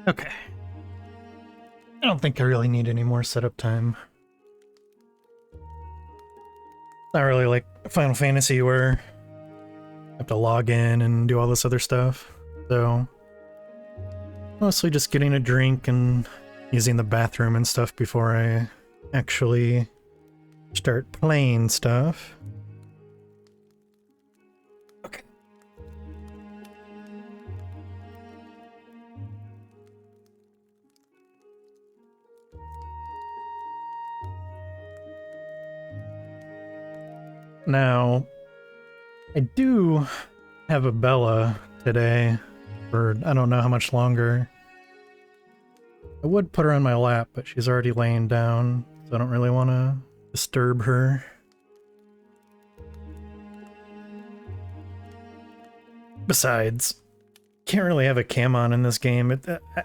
Okay. I don't think I really need any more setup time. Not really like Final Fantasy where I have to log in and do all this other stuff. So, mostly just getting a drink and using the bathroom and stuff before I actually start playing stuff. Okay. Now, I do have a Bella today for I don't know how much longer. I would put her on my lap, but she's already laying down, so I don't really want to disturb her. Besides, can't really have a cam on in this game.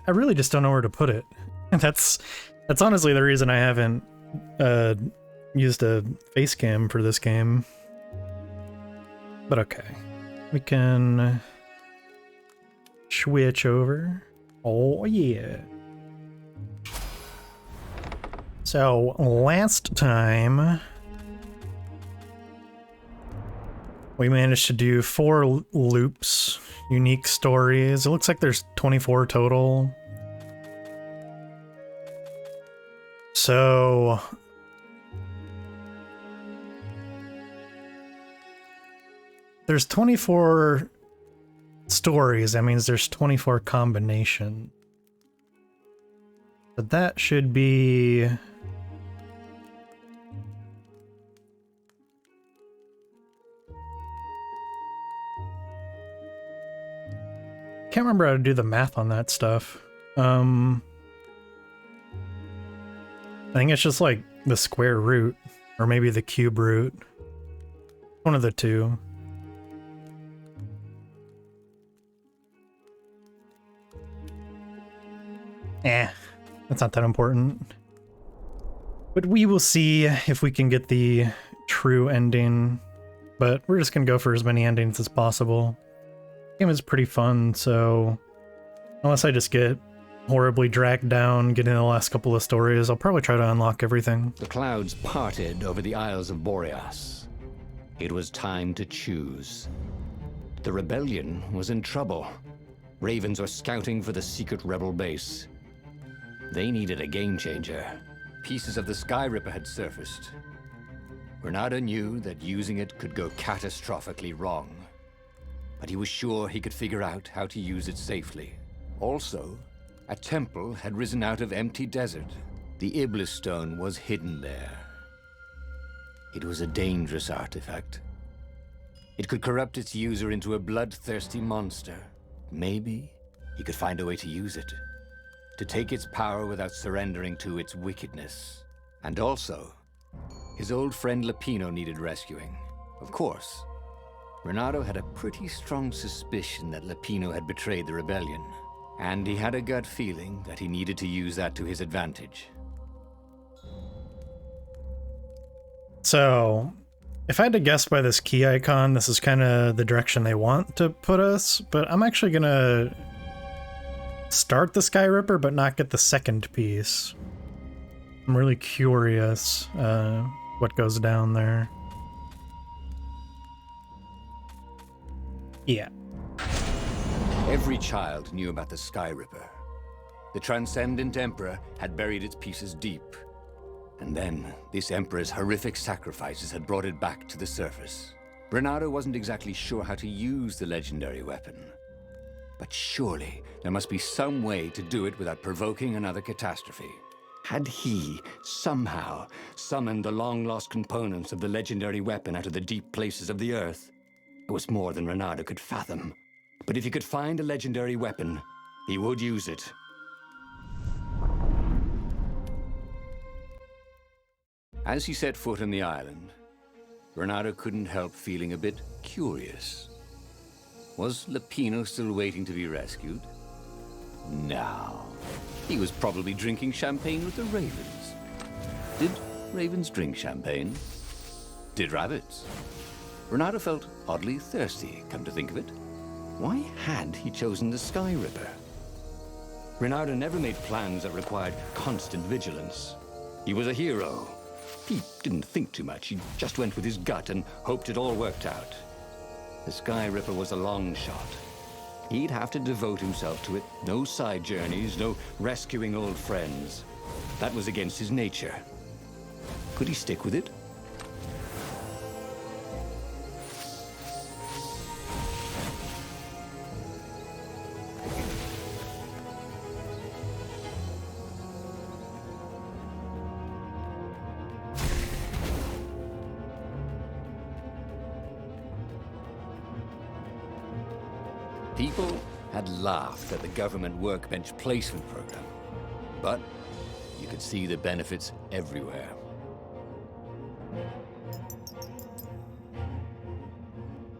I really just don't know where to put it. That's honestly the reason I haven't used a face cam for this game. But okay, we can switch over. Oh yeah. So last time we managed to do 4 loops, unique stories. It looks like there's 24 total. So there's 24 stories. That means there's 24 combinations. But that should be... Can't remember how to do the math on that stuff. I think it's just like the square root, or maybe the cube root. One of the two. That's not that important. But we will see if we can get the true ending. But we're just gonna go for as many endings as possible. The game is pretty fun, so unless I just get horribly dragged down getting the last couple of stories, I'll probably try to unlock everything. The clouds parted over the Isles of Boreas. It was time to choose. The rebellion was in trouble. Ravens were scouting for the secret rebel base. They needed a game changer. Pieces of the Sky Ripper had surfaced. Renato knew that using it could go catastrophically wrong. But he was sure he could figure out how to use it safely. Also, a temple had risen out of empty desert. The Iblis stone was hidden there. It was a dangerous artifact. It could corrupt its user into a bloodthirsty monster. Maybe he could find a way to use it, to take its power without surrendering to its wickedness. And also, his old friend Lapino needed rescuing. Of course, Renato had a pretty strong suspicion that Lapino had betrayed the rebellion, and he had a gut feeling that he needed to use that to his advantage. So, if I had to guess by this key icon, this is kind of the direction they want to put us, but I'm actually gonna start the Sky Ripper, but not get the second piece. I'm really curious what goes down there. Yeah. Every child knew about the Sky Ripper. The Transcendent Emperor had buried its pieces deep. And then, this Emperor's horrific sacrifices had brought it back to the surface. Renato wasn't exactly sure how to use the legendary weapon. But surely, there must be some way to do it without provoking another catastrophe. Had he, somehow, summoned the long-lost components of the legendary weapon out of the deep places of the Earth? It was more than Renato could fathom. But if he could find a legendary weapon, he would use it. As he set foot on the island, Renato couldn't help feeling a bit curious. Was Lapino still waiting to be rescued? No. He was probably drinking champagne with the ravens. Did ravens drink champagne? Did rabbits? Renato felt oddly thirsty, come to think of it. Why had he chosen the Sky Ripper? Ronaldo never made plans that required constant vigilance. He was a hero. He didn't think too much. He just went with his gut and hoped it all worked out. The Sky Ripper was a long shot. He'd have to devote himself to it. No side journeys, no rescuing old friends. That was against his nature. Could he stick with it? People had laughed at the government workbench placement program, but you could see the benefits everywhere.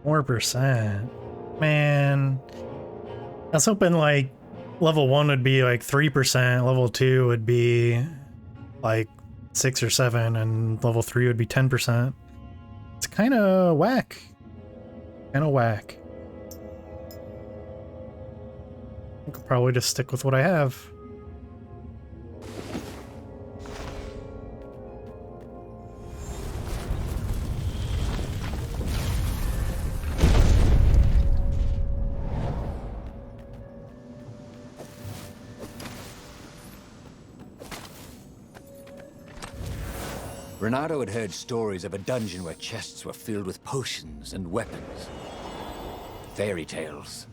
More percent. Man. I was hoping like level 1 would be like 3%, level 2 would be like 6 or 7, and level 3 would be 10%. It's kinda whack. Kinda whack. I could probably just stick with what I have. Renato had heard stories of a dungeon where chests were filled with potions and weapons. Fairy tales.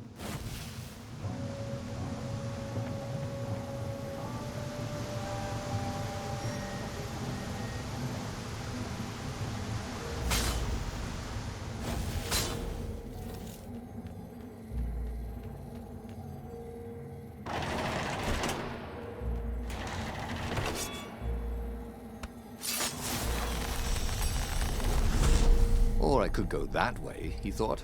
Or I could go that way, he thought.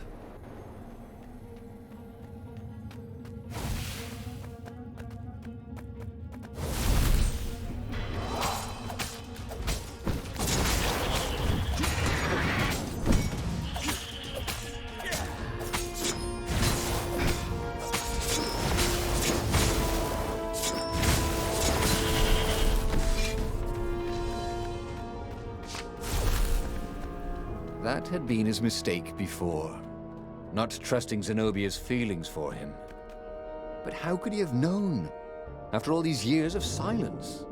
That had been his mistake before, not trusting Zenobia's feelings for him. But how could he have known, after all these years of silence?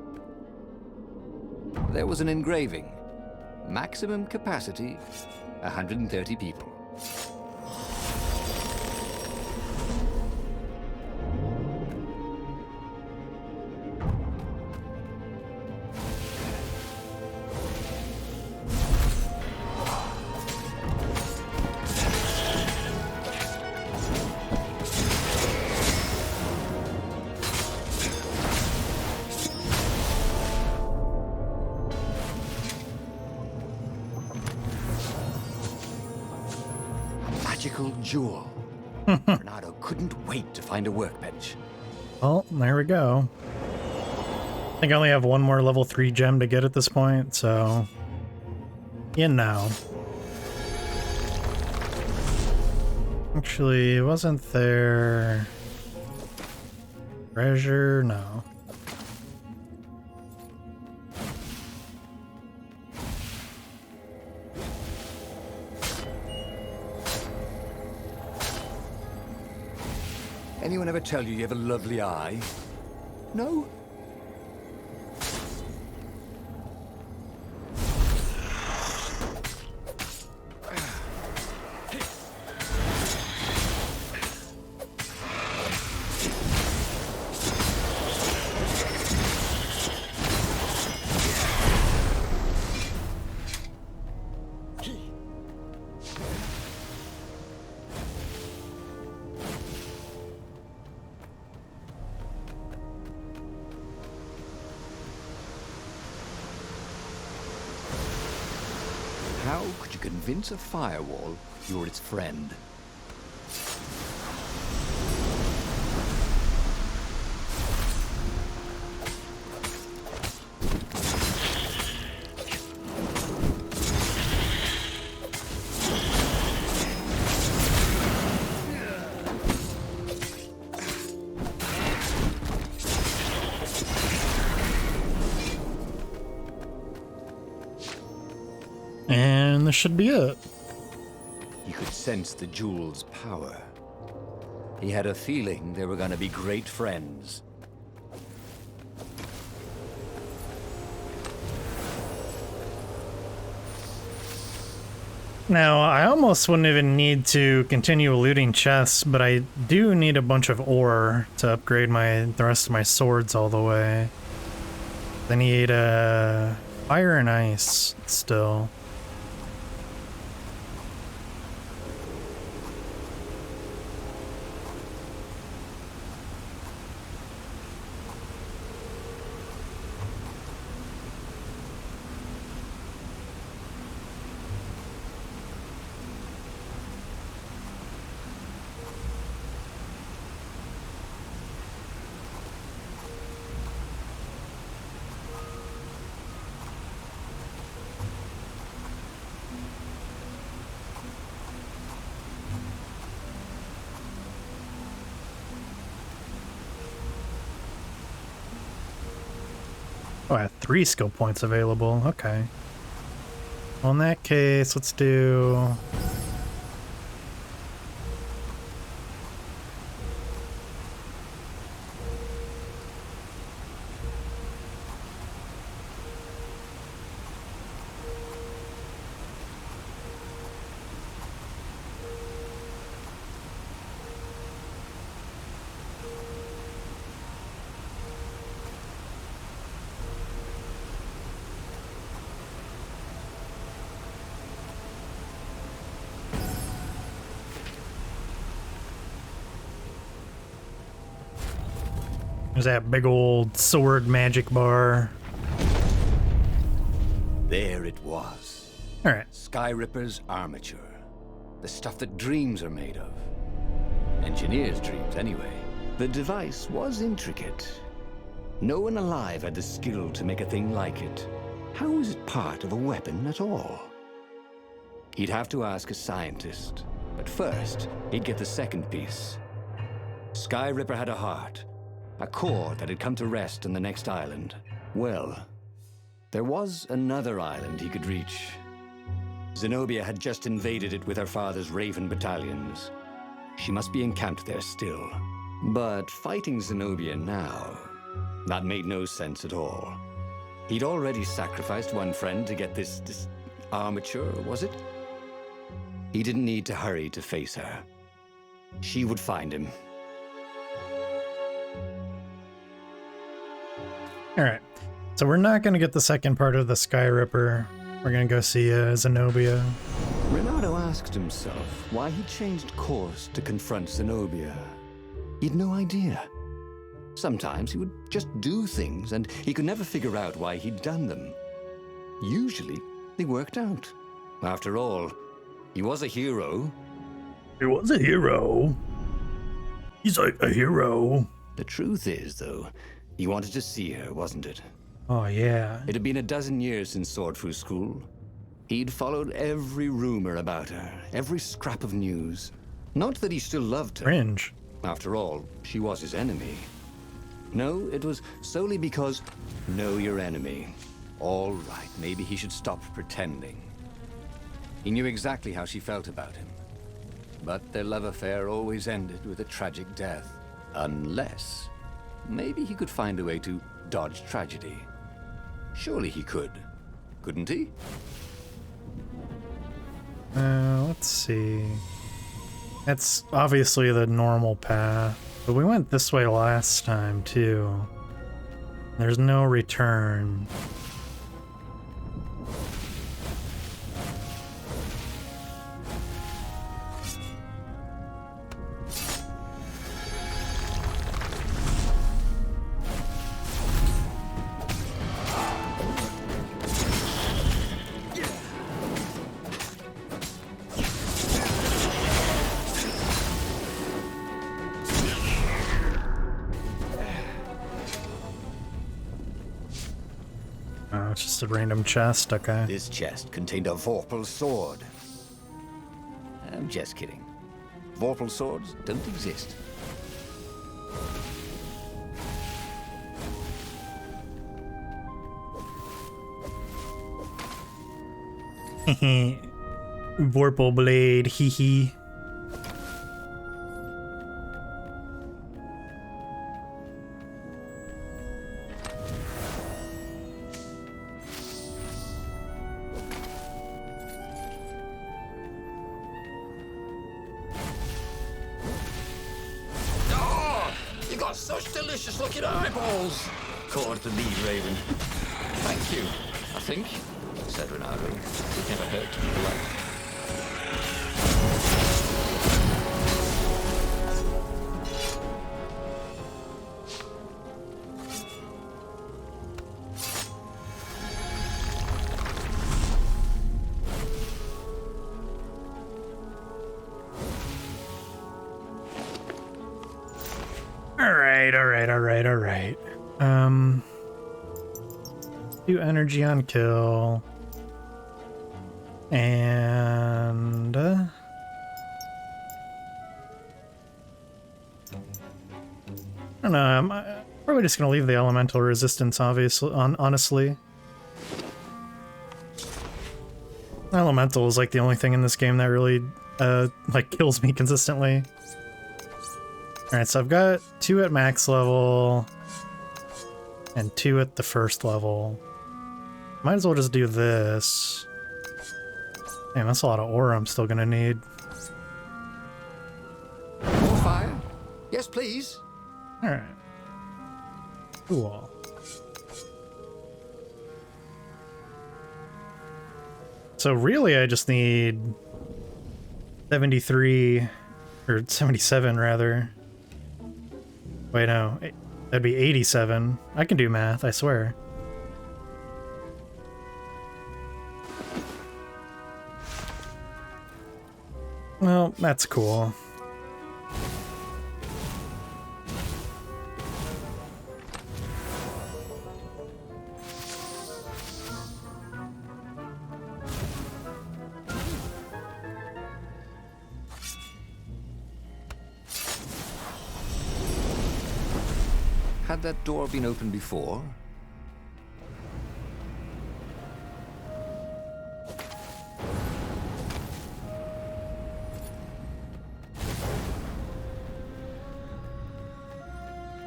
There was an engraving. Maximum capacity, 130 people. Magical jewel. Renato couldn't wait to find a workbench. Well, there we go. I think I only have one more level 3 gem to get at this point, so... now. Actually, wasn't there... treasure? No. Anyone ever tell you have a lovely eye? No? How could you convince a firewall you're its friend? And this should be it. He could sense the jewel's power. He had a feeling they were going to be great friends. Now, I almost wouldn't even need to continue looting chests, but I do need a bunch of ore to upgrade the rest of my swords all the way. I need fire and ice still. Oh, I have 3 skill points available. Okay. Well, in that case, let's do... There's that big old sword magic bar. There it was. Alright. Skyripper's armature. The stuff that dreams are made of. Engineers' dreams, anyway. The device was intricate. No one alive had the skill to make a thing like it. How was it part of a weapon at all? He'd have to ask a scientist. But first, he'd get the second piece. Skyripper had a heart. A core that had come to rest on the next island. Well, there was another island he could reach. Zenobia had just invaded it with her father's Raven battalions. She must be encamped there still. But fighting Zenobia now, that made no sense at all. He'd already sacrificed one friend to get this armature, was it? He didn't need to hurry to face her. She would find him. Alright. So we're not going to get the second part of the Skyripper. We're going to go see Zenobia. Renato asked himself why he changed course to confront Zenobia. He'd no idea. Sometimes he would just do things, and he could never figure out why he'd done them. Usually, they worked out. After all, he was a hero. He was a hero. He's like a hero. The truth is, though, he wanted to see her, wasn't it? Oh, yeah. It had been a dozen years since Swordfu School. He'd followed every rumor about her, every scrap of news. Not that he still loved her. Cringe. After all, she was his enemy. No, it was solely because, know your enemy. All right, maybe he should stop pretending. He knew exactly how she felt about him. But their love affair always ended with a tragic death. Unless, maybe he could find a way to dodge tragedy. Surely he could, couldn't he? Let's see. That's obviously the normal path. But we went this way last time, too. There's no return. Oh, it's just a random chest, okay. This chest contained a Vorpal sword. I'm just kidding. Vorpal swords don't exist. Vorpal blade, hee hee. Oh, you got such delicious looking eyeballs. Caught the lead, Raven. Thank you, I think, said Ronaldo. It never hurt to be polite. Alright. Do energy on kill. And... I don't know, I'm probably just gonna leave the elemental resistance, obviously, honestly. Elemental is like the only thing in this game that really, like, kills me consistently. Alright, so I've got 2 at max level, and 2 at the first level. Might as well just do this. Damn, that's a lot of ore I'm still gonna need. More fire? Yes, please. Alright. Cool. So really I just need 73, or 77 rather. Wait, no, that'd be 87. I can do math, I swear. Well, that's cool. Had that door been opened before?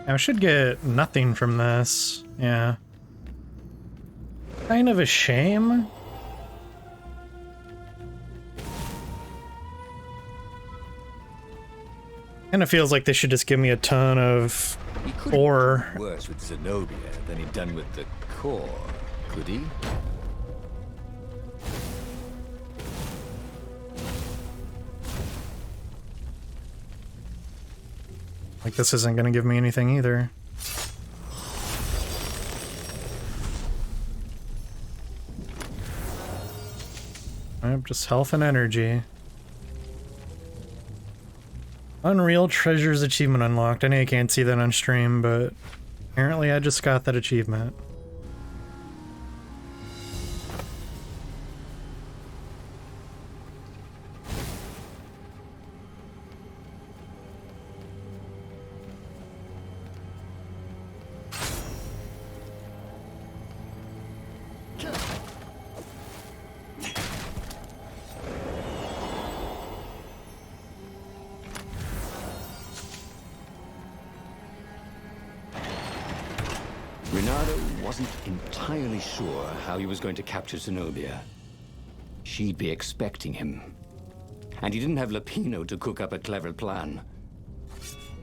I should get nothing from this. Yeah. Kind of a shame. Kind of feels like they should just give me a ton of ore. Worse with Zenobia than he'd done with the core, could he? Like, this isn't gonna give me anything either. Yep, just health and energy. Unreal Treasures achievement unlocked. I know you can't see that on stream, but apparently I just got that achievement. Wasn't entirely sure how he was going to capture Zenobia. She'd be expecting him. And he didn't have Lapino to cook up a clever plan.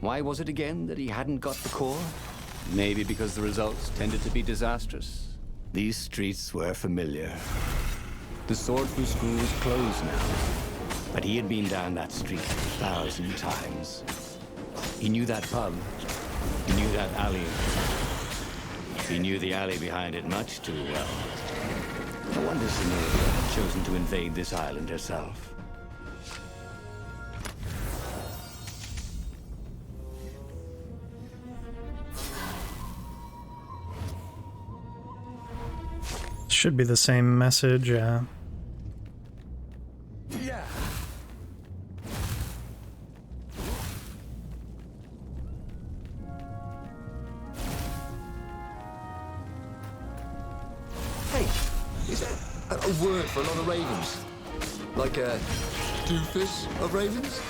Why was it again that he hadn't got the core? Maybe because the results tended to be disastrous. These streets were familiar. The Swordful School was closed now, but he had been down that street 1,000 times. He knew that pub. He knew that alley. He knew the alley behind it much too well. No wonder Zenobia had chosen to invade this island herself. Should be the same message, yeah. Yeah. Hey, is that a native word for a lot of ravens. Like a doofus of ravens?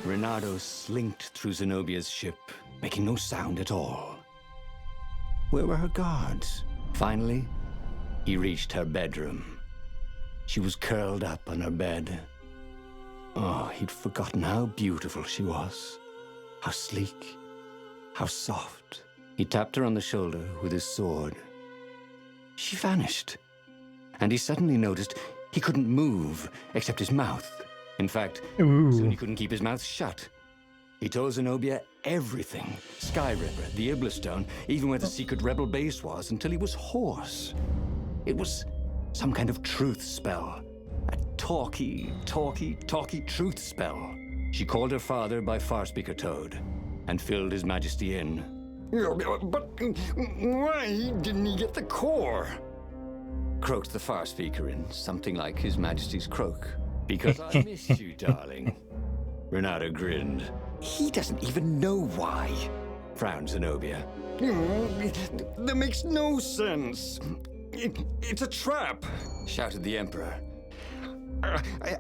Reynardo slinked through Zenobia's ship, making no sound at all. Where were her guards? Finally, he reached her bedroom. She was curled up on her bed. Oh, he'd forgotten how beautiful she was. How sleek, how soft. He tapped her on the shoulder with his sword. She vanished. And he suddenly noticed he couldn't move except his mouth. In fact, soon he couldn't keep his mouth shut. He told Zenobia everything. Skyripper, the Iblistone, even where the secret rebel base was, until he was hoarse. It was some kind of truth spell. A talky truth spell. She called her father by Farspeaker Toad and filled His Majesty in. But why didn't he get the core? Croaked the Farspeaker in something like His Majesty's croak. Because I missed you, darling. Reynardo grinned. He doesn't even know why, frowned Zenobia. That makes no sense. It's a trap, shouted the Emperor.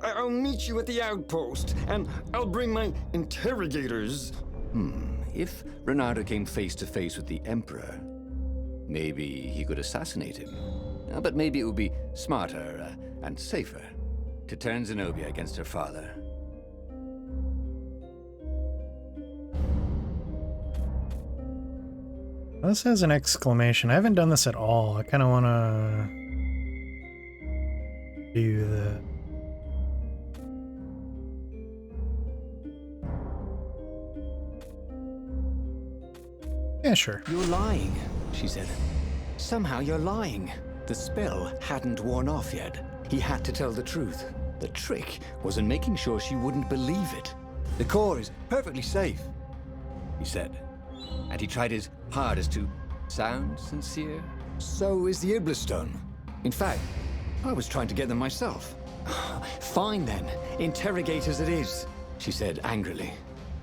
I'll meet you at the outpost, and I'll bring my interrogators. If Reynardo came face to face with the Emperor, maybe he could assassinate him. But maybe it would be smarter and safer to turn Zenobia against her father. This has an exclamation. I haven't done this at all. I kind of want to do that. Yeah, sure. You're lying, she said. Somehow you're lying. The spell hadn't worn off yet. He had to tell the truth. The trick was in making sure she wouldn't believe it. The core is perfectly safe, he said. And he tried his hardest to sound sincere. So is the Iblistone. In fact, I was trying to get them myself. Fine then, interrogators it is, she said angrily.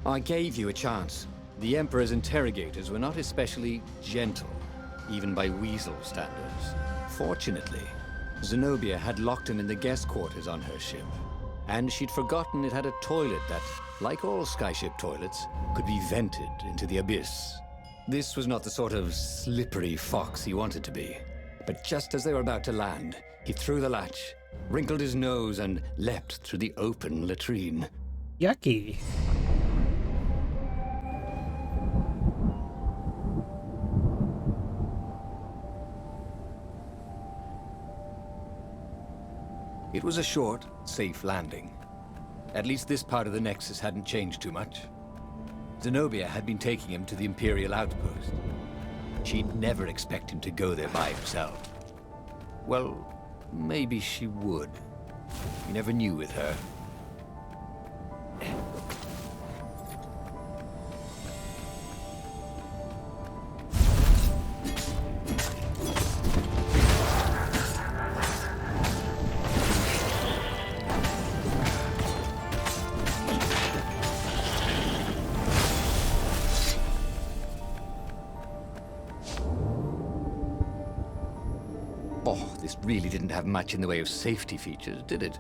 I gave you a chance. The Emperor's interrogators were not especially gentle, even by weasel standards. Fortunately, Zenobia had locked him in the guest quarters on her ship, and she'd forgotten it had a toilet that, like all skyship toilets, could be vented into the abyss. This was not the sort of slippery fox he wanted to be. But just as they were about to land, he threw the latch, wrinkled his nose, and leapt through the open latrine. Yucky. It was a short, safe landing. At least this part of the Nexus hadn't changed too much. Zenobia had been taking him to the Imperial outpost. She'd never expect him to go there by himself. Well, maybe she would. You never knew with her. Oh, this really didn't have much in the way of safety features, did it?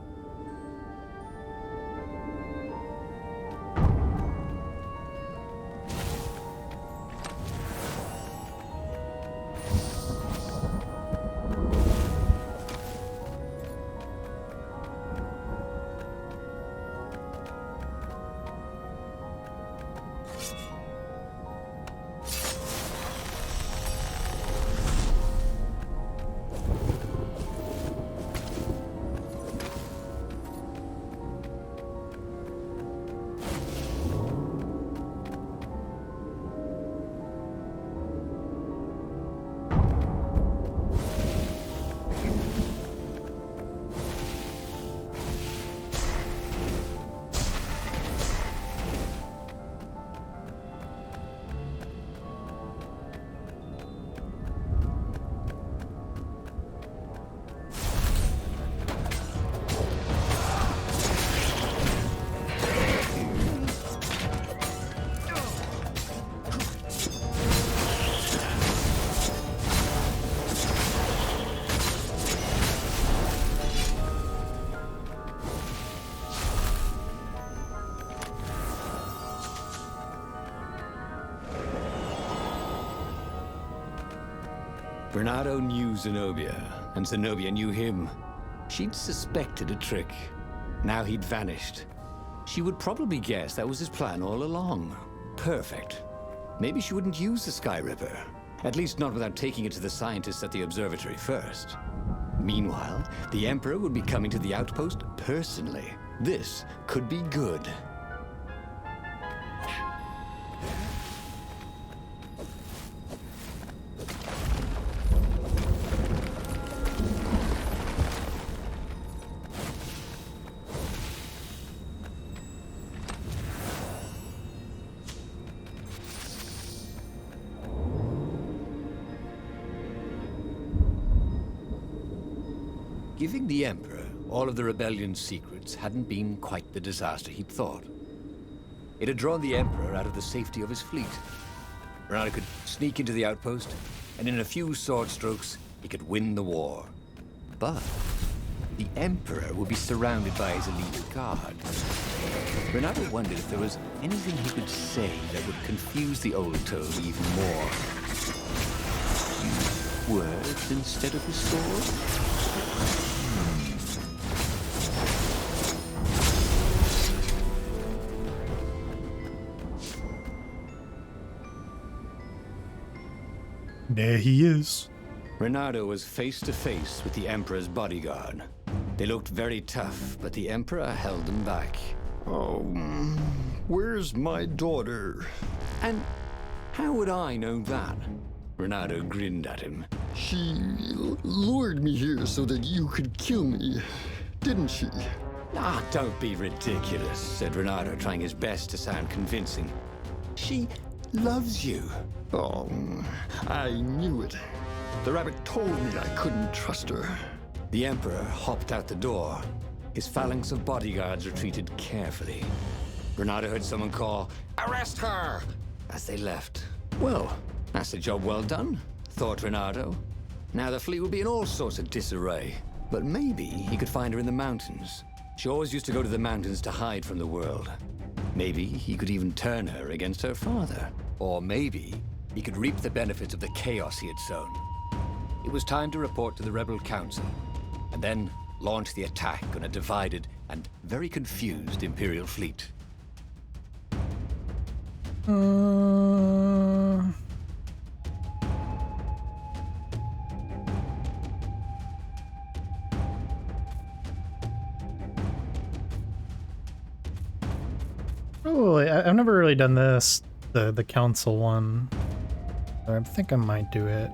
Bernardo knew Zenobia, and Zenobia knew him. She'd suspected a trick. Now he'd vanished. She would probably guess that was his plan all along. Perfect. Maybe she wouldn't use the Sky Ripper. At least not without taking it to the scientists at the observatory first. Meanwhile, the Emperor would be coming to the outpost personally. This could be good. Giving the Emperor all of the rebellion's secrets hadn't been quite the disaster he'd thought. It had drawn the Emperor out of the safety of his fleet. Bernardo could sneak into the outpost, and in a few sword strokes, he could win the war. But the Emperor would be surrounded by his elite guard. Bernardo wondered if there was anything he could say that would confuse the old toad even more. Use words instead of his sword? There he is. Bernardo was face to face with the Emperor's bodyguard. They looked very tough, but the Emperor held them back. Oh, where's my daughter? And how would I know that? Bernardo grinned at him. She lured me here so that you could kill me, didn't she? Ah, don't be ridiculous, said Bernardo, trying his best to sound convincing. She loves you. Oh, I knew it. The rabbit told me I couldn't trust her. The Emperor hopped out the door. His phalanx of bodyguards retreated carefully. Bernardo heard someone call, "Arrest her!" as they left. Well, that's a job well done, thought Bernardo. Now the fleet would be in all sorts of disarray. But maybe he could find her in the mountains. She always used to go to the mountains to hide from the world. Maybe he could even turn her against her father. Or maybe he could reap the benefits of the chaos he had sown. It was time to report to the Rebel Council, and then launch the attack on a divided and very confused Imperial fleet. Oh, I've never really done this, the council one. I think I might do it.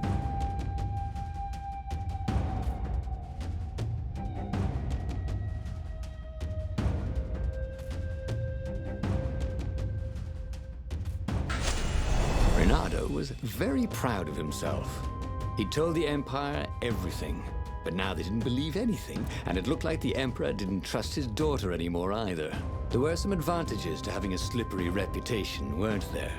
Bernardo was very proud of himself. He told the Empire everything, but now they didn't believe anything, and it looked like the Emperor didn't trust his daughter anymore either. There were some advantages to having a slippery reputation, weren't there?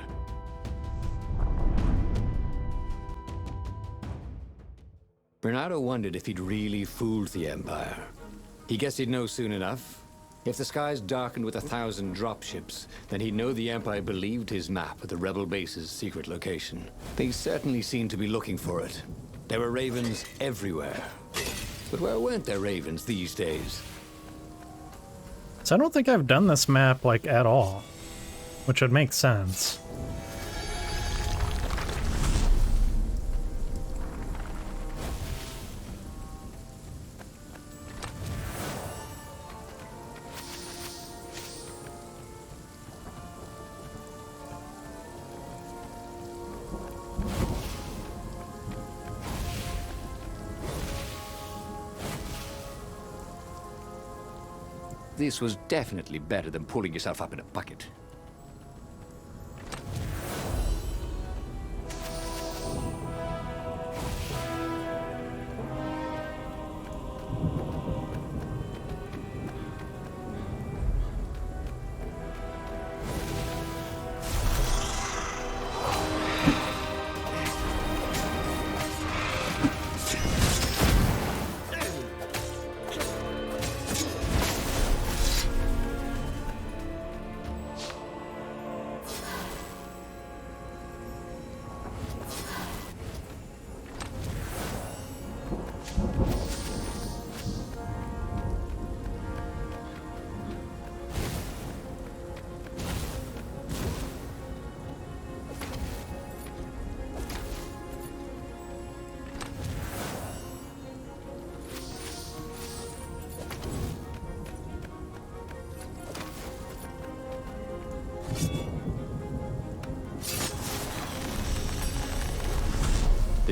Bernardo wondered if he'd really fooled the Empire. He guessed he'd know soon enough. If the skies darkened with 1,000 dropships, then he'd know the Empire believed his map of the rebel base's secret location. They certainly seemed to be looking for it. There were ravens everywhere. But where weren't there ravens these days? So I don't think I've done this map, like, at all. Which would make sense. This was definitely better than pulling yourself up in a bucket.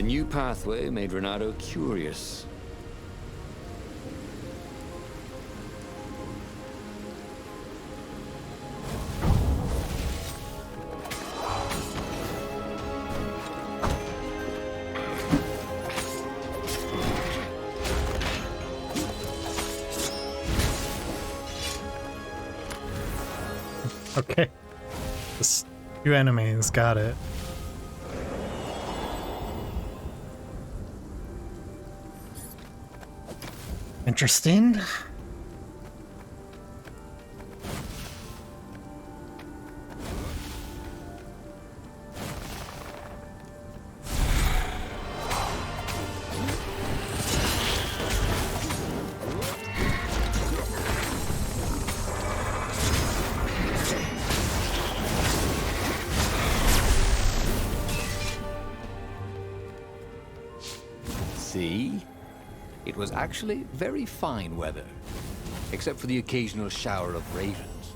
The new pathway made Renato curious. Okay. Just 2 enemies, got it. Interesting. See? It was actually very fine weather, except for the occasional shower of ravens.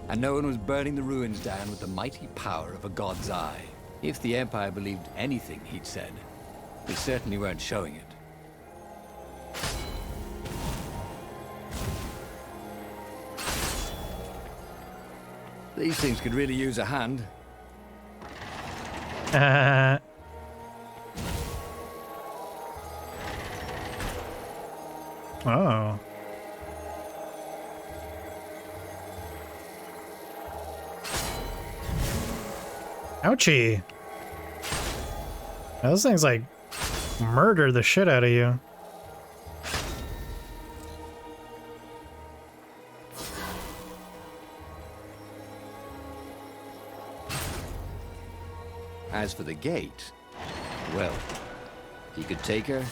And no one was burning the ruins down with the mighty power of a god's eye. If the Empire believed anything he'd said, they certainly weren't showing it. These things could really use a hand. Oh. Ouchie. Those things like murder the shit out of you. As for the gate, well, he could take her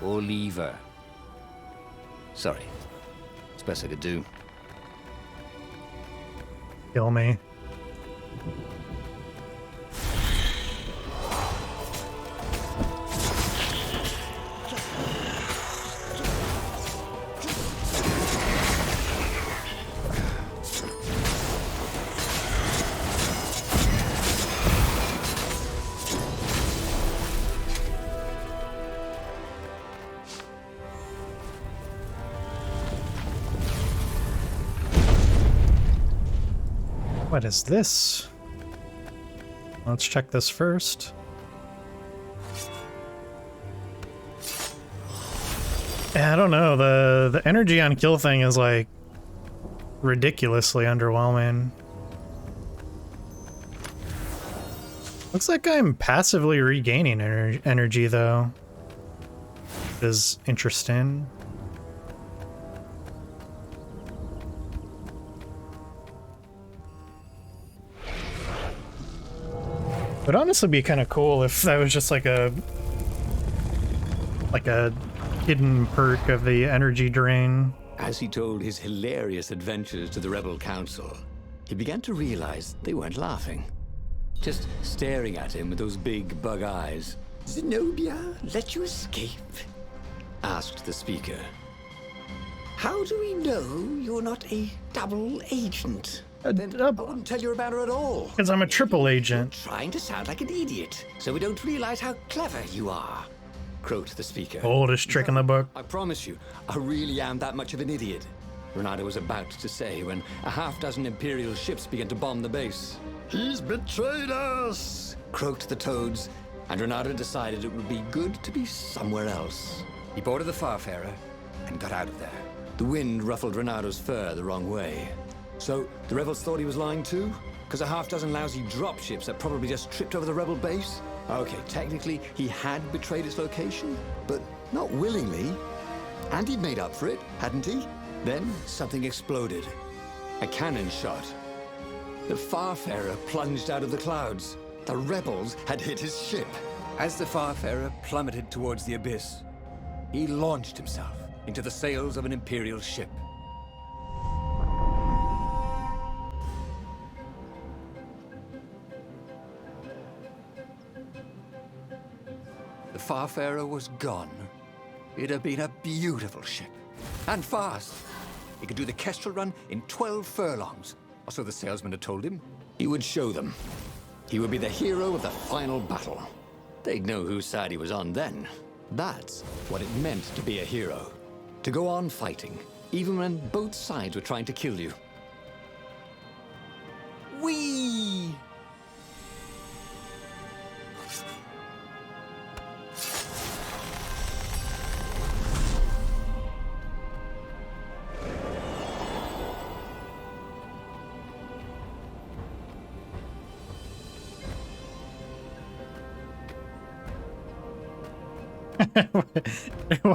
or leave her. Sorry. It's best I could do. Kill me. What is this? Let's check this first. Yeah, I don't know. The energy on Kill Thing is like ridiculously underwhelming. Looks like I'm passively regaining energy though. Which is interesting. Would honestly be kind of cool if that was just like a hidden perk of the energy drain. As he told his hilarious adventures to the Rebel Council, he began to realize they weren't laughing. Just staring at him with those big bug eyes. Zenobia let you escape? Asked the speaker. How do we know you're not a double agent? Then I wouldn't tell you about her at all. Because I'm a triple agent. Trying to sound like an idiot, so we don't realize how clever you are. Croaked the speaker. Oldest trick in the book. I promise you, I really am that much of an idiot. Renato was about to say when a half-dozen Imperial ships began to bomb the base. He's betrayed us! Croaked the toads, and Renato decided it would be good to be somewhere else. He boarded the Farfarer and got out of there. The wind ruffled Renato's fur the wrong way. So, the rebels thought he was lying too? Because a half-dozen lousy dropships that probably just tripped over the rebel base? Okay, technically, he had betrayed its location, but not willingly. And he'd made up for it, hadn't he? Then, something exploded. A cannon shot. The Farfarer plunged out of the clouds. The rebels had hit his ship. As the Farfarer plummeted towards the abyss, he launched himself into the sails of an Imperial ship. The Farfarer was gone. It had been a beautiful ship. And fast. It could do the Kestrel run in 12 furlongs. Or so the salesman had told him. He would show them. He would be the hero of the final battle. they'd know whose side he was on then. That's what it meant to be a hero. To go on fighting, even when both sides were trying to kill you. Whee!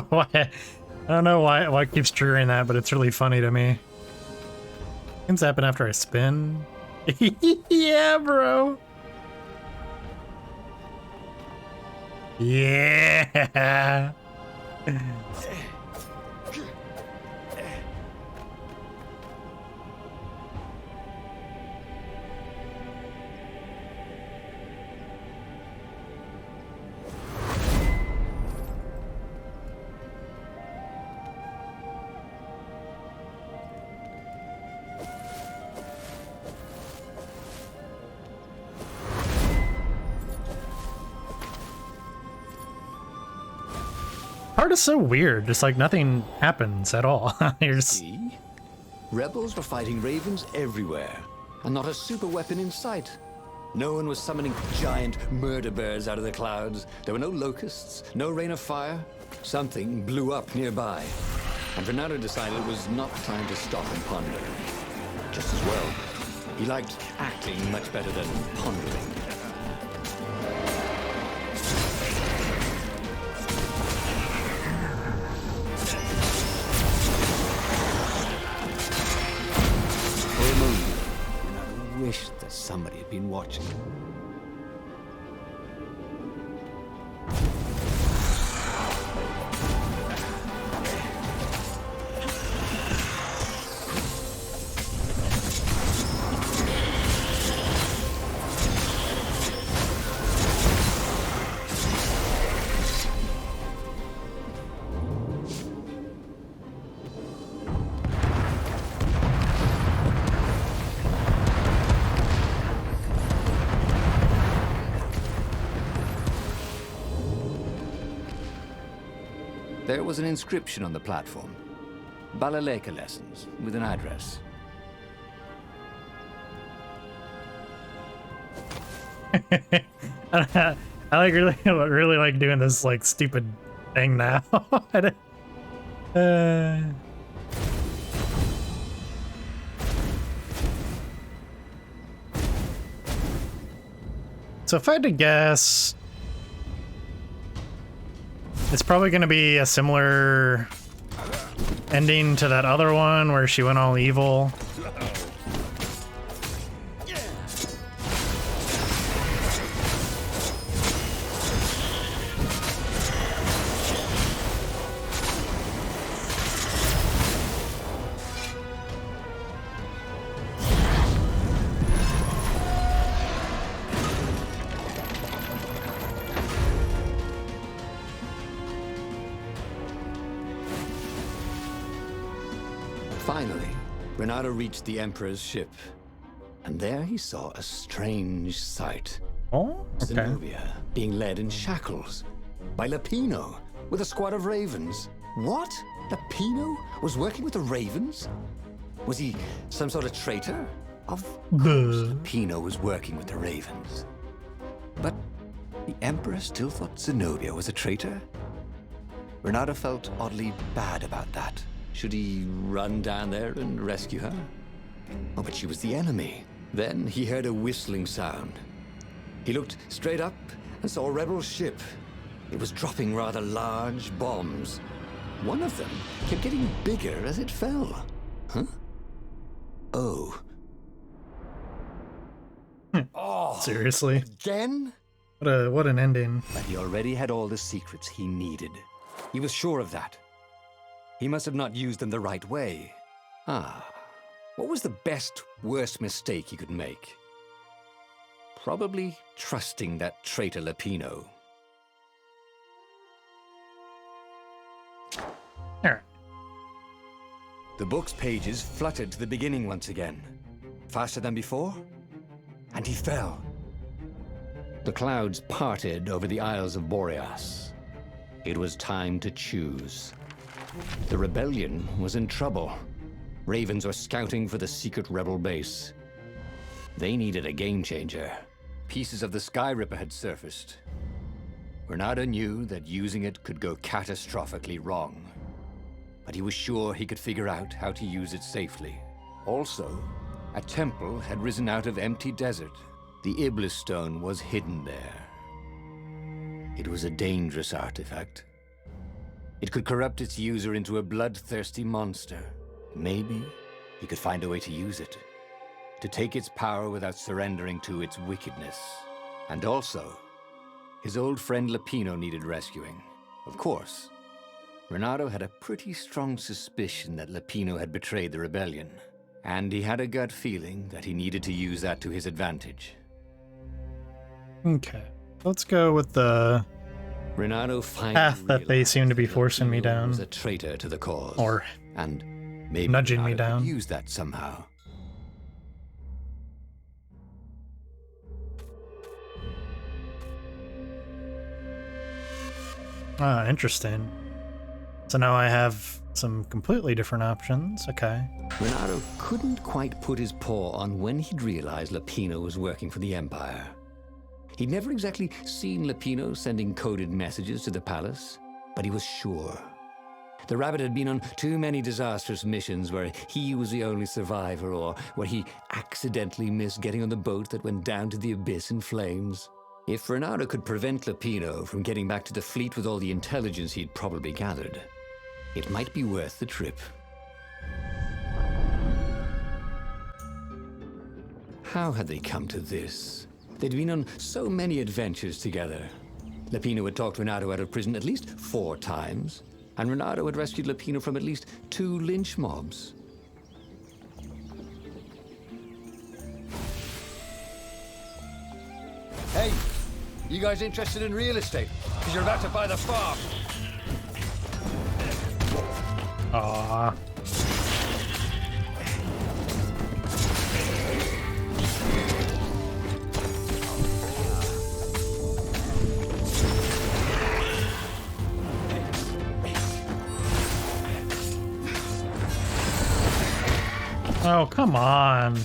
Why? I don't know why it keeps triggering that, but it's really funny to me. Things happen after I spin. Yeah, bro. Yeah. Part is so weird, just like nothing happens at all. You're just... See? Rebels were fighting ravens everywhere, and not a super weapon in sight. No one was summoning giant murder birds out of the clouds. There were no locusts, no rain of fire. Something blew up nearby, and Bernardo decided it was not time to stop and ponder. Just as well. He liked acting much better than pondering. Wish that somebody had been watching. There was an inscription on the platform. Balaleka lessons, with an address. I like really like doing this like stupid thing now. So if I had to guess, it's probably going to be a similar ending to that other one where she went all evil. Finally, Renato reached the Emperor's ship, and there he saw a strange sight. Oh, okay. Zenobia being led in shackles by Lapino with a squad of ravens. What? Lapino was working with the ravens? Was he some sort of traitor? Of course, Lapino was working with the ravens. But the Emperor still thought Zenobia was a traitor? Renato felt oddly bad about that. Should he run down there and rescue her? Oh, but she was the enemy. Then he heard a whistling sound. He looked straight up and saw a rebel ship. It was dropping rather large bombs. One of them kept getting bigger as it fell. Huh? Oh. Oh. Seriously? Again? What an ending. But he already had all the secrets he needed. He was sure of that. He must have not used them the right way. What was the best, worst mistake he could make? Probably trusting that traitor Lapino. Alright. The book's pages fluttered to the beginning once again. Faster than before? And he fell. The clouds parted over the Isles of Boreas. It was time to choose. The rebellion was in trouble. Ravens were scouting for the secret rebel base. They needed a game changer. Pieces of the Sky Ripper had surfaced. Renato knew that using it could go catastrophically wrong. But he was sure he could figure out how to use it safely. Also, a temple had risen out of empty desert. The Iblis stone was hidden there. It was a dangerous artifact. It could corrupt its user into a bloodthirsty monster. Maybe he could find a way to use it, to take its power without surrendering to its wickedness. And also, his old friend Lapino needed rescuing. Of course, Renato had a pretty strong suspicion that Lapino had betrayed the rebellion, and he had a gut feeling that he needed to use that to his advantage. Okay, let's go with the Renato finally path that they seem to be forcing me Lapino down, was a traitor to the cause, or and maybe nudging me Renato could down. use that somehow. Ah, interesting. So now I have some completely different options. Okay. Renato couldn't quite put his paw on when he'd realized Lapino was working for the Empire. He'd never exactly seen Lapino sending coded messages to the palace, but he was sure. The rabbit had been on too many disastrous missions where he was the only survivor, or where he accidentally missed getting on the boat that went down to the abyss in flames. If Renato could prevent Lapino from getting back to the fleet with all the intelligence he'd probably gathered, it might be worth the trip. How had they come to this? They'd been on so many adventures together. Lapino had talked Renato out of prison at least 4 times, and Renato had rescued Lapino from at least 2 lynch mobs. Hey, you guys interested in real estate? Because you're about to buy the farm. Ah. Oh, come on.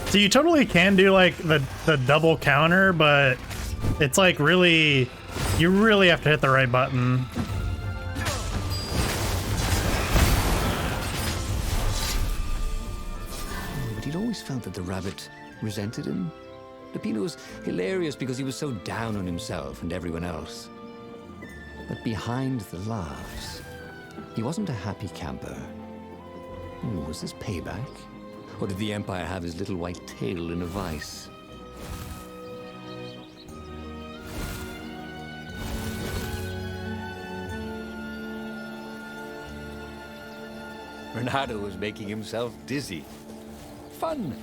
So you totally can do like the double counter, but it's like really, you really have to hit the right button. But he'd always felt that the rabbit resented him. Lapino was hilarious because he was so down on himself and everyone else. But behind the laughs, he wasn't a happy camper. Was this payback? Or did the Empire have his little white tail in a vice? Renato was making himself dizzy. Fun!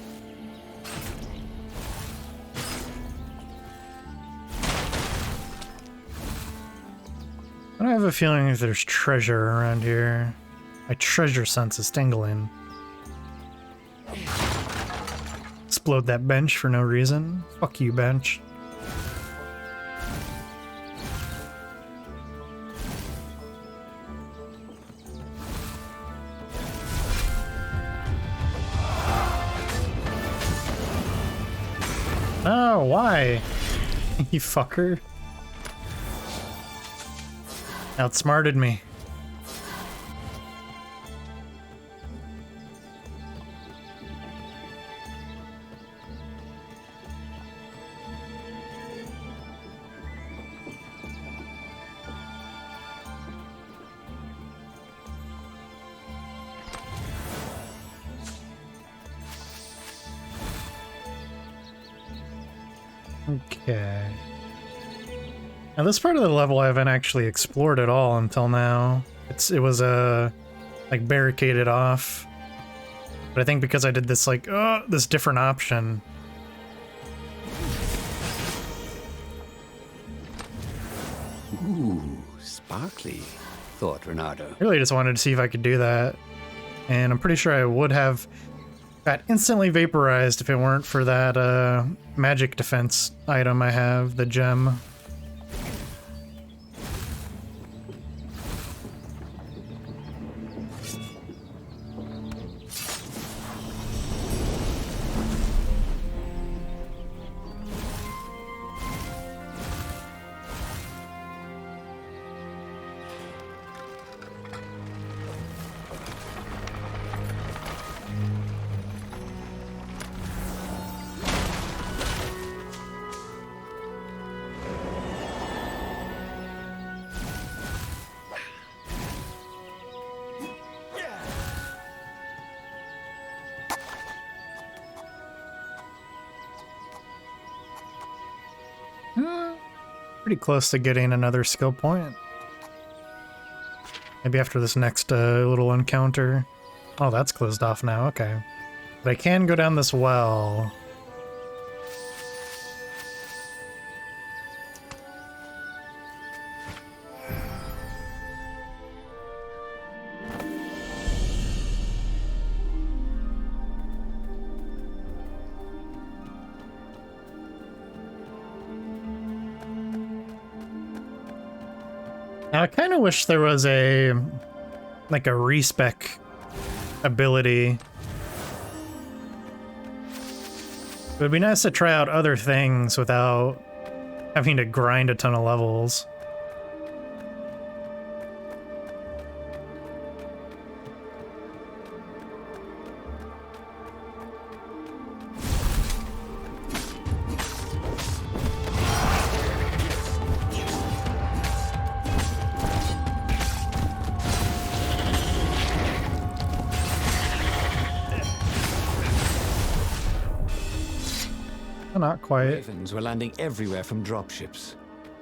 I have a feeling that there's treasure around here. My treasure sense is tingling. Explode that bench for no reason. Fuck you, bench. Oh, why? You fucker. Outsmarted me. Okay. Now this part of the level I haven't actually explored at all until now. It was like barricaded off. But I think because I did this like this different option. Ooh, sparkly, thought Renato. I really just wanted to see if I could do that. And I'm pretty sure I would have Got instantly vaporized if it weren't for that magic defense item I have, the gem. Pretty close to getting another skill point. Maybe after this next little encounter. Oh, that's closed off now, okay. But I can go down this well. Now, I kind of wish there was like a respec ability. It would be nice to try out other things without having to grind a ton of levels. Not quite. Ravens were landing everywhere from dropships.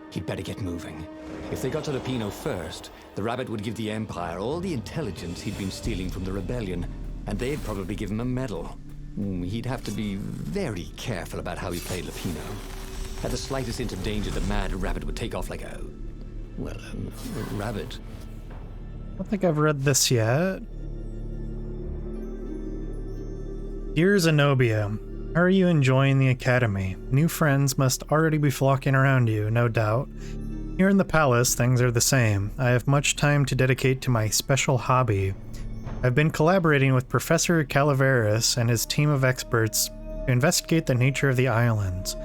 He'd better get moving. If they got to Lapino first, the rabbit would give the Empire all the intelligence he'd been stealing from the rebellion, and they'd probably give him a medal. He'd have to be very careful about how he played Lapino. At the slightest hint of danger, the mad rabbit would take off like a rabbit. I don't think I've read this yet. Dear Zenobia, how are you enjoying the academy? New friends must already be flocking around you, no doubt. Here in the palace, things are the same. I have much time to dedicate to my special hobby. I've been collaborating with Professor Calaveras and his team of experts to investigate the nature of the islands.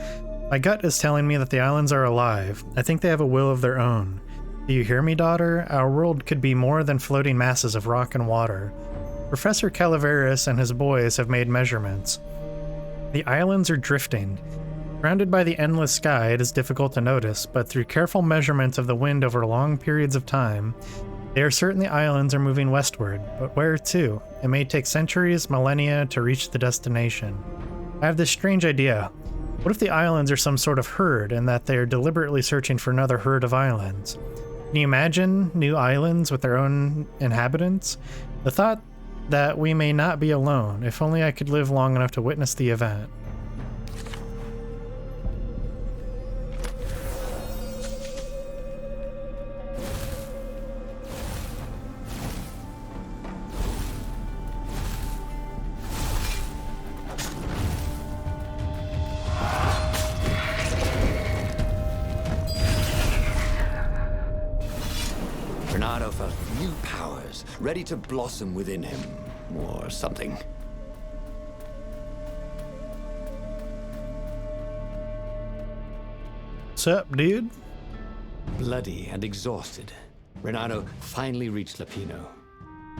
My gut is telling me that the islands are alive. I think they have a will of their own. Do you hear me, daughter? Our world could be more than floating masses of rock and water. Professor Calaveras and his boys have made measurements. The islands are drifting. Surrounded by the endless sky, it is difficult to notice, but through careful measurements of the wind over long periods of time, they are certain the islands are moving westward. But where to? It may take centuries, millennia to reach the destination. I have this strange idea. What if the islands are some sort of herd and that they are deliberately searching for another herd of islands? Can you imagine new islands with their own inhabitants? The thought that we may not be alone. If only I could live long enough to witness the event. Renato felt new powers ready to blossom within him, or something. Sup, dude? Bloody and exhausted, Renato finally reached Lapino.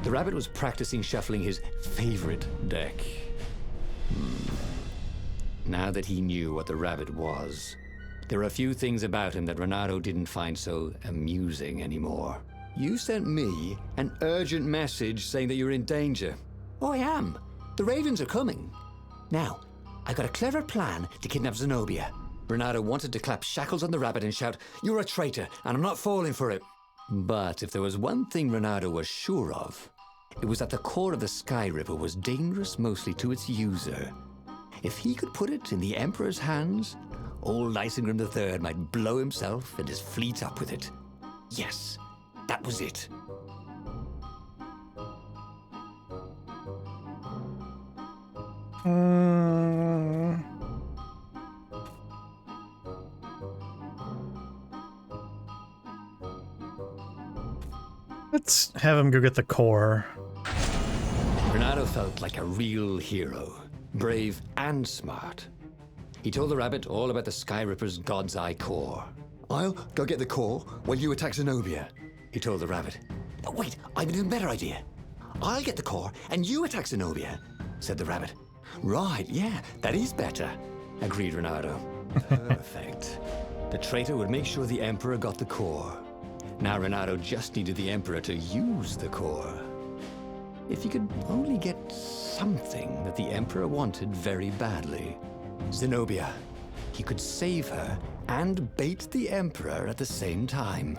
The rabbit was practicing shuffling his favorite deck. Now that he knew what the rabbit was, there were a few things about him that Renato didn't find so amusing anymore. You sent me an urgent message saying that you're in danger. Oh, I am. The Ravens are coming. Now, I got a clever plan to kidnap Zenobia. Renato wanted to clap shackles on the rabbit and shout, "You're a traitor, and I'm not falling for it." But if there was one thing Renato was sure of, it was that the core of the Sky River was dangerous mostly to its user. If he could put it in the Emperor's hands, old Isengrim III might blow himself and his fleet up with it. Yes, that was it. Mm. Let's have him go get the core. Renato felt like a real hero, brave and smart. He told the rabbit all about the Sky Ripper's God's Eye core. I'll go get the core while you attack Zenobia. He told the rabbit. But wait, I've an even better idea. I'll get the core and you attack Zenobia, Said the rabbit. Right, yeah, that is better. Agreed Renato. Perfect. The traitor would make sure the Emperor got the core. Now Renato just needed the Emperor to use the core. If he could only get something that the Emperor wanted very badly. Zenobia. He could save her and bait the Emperor at the same time.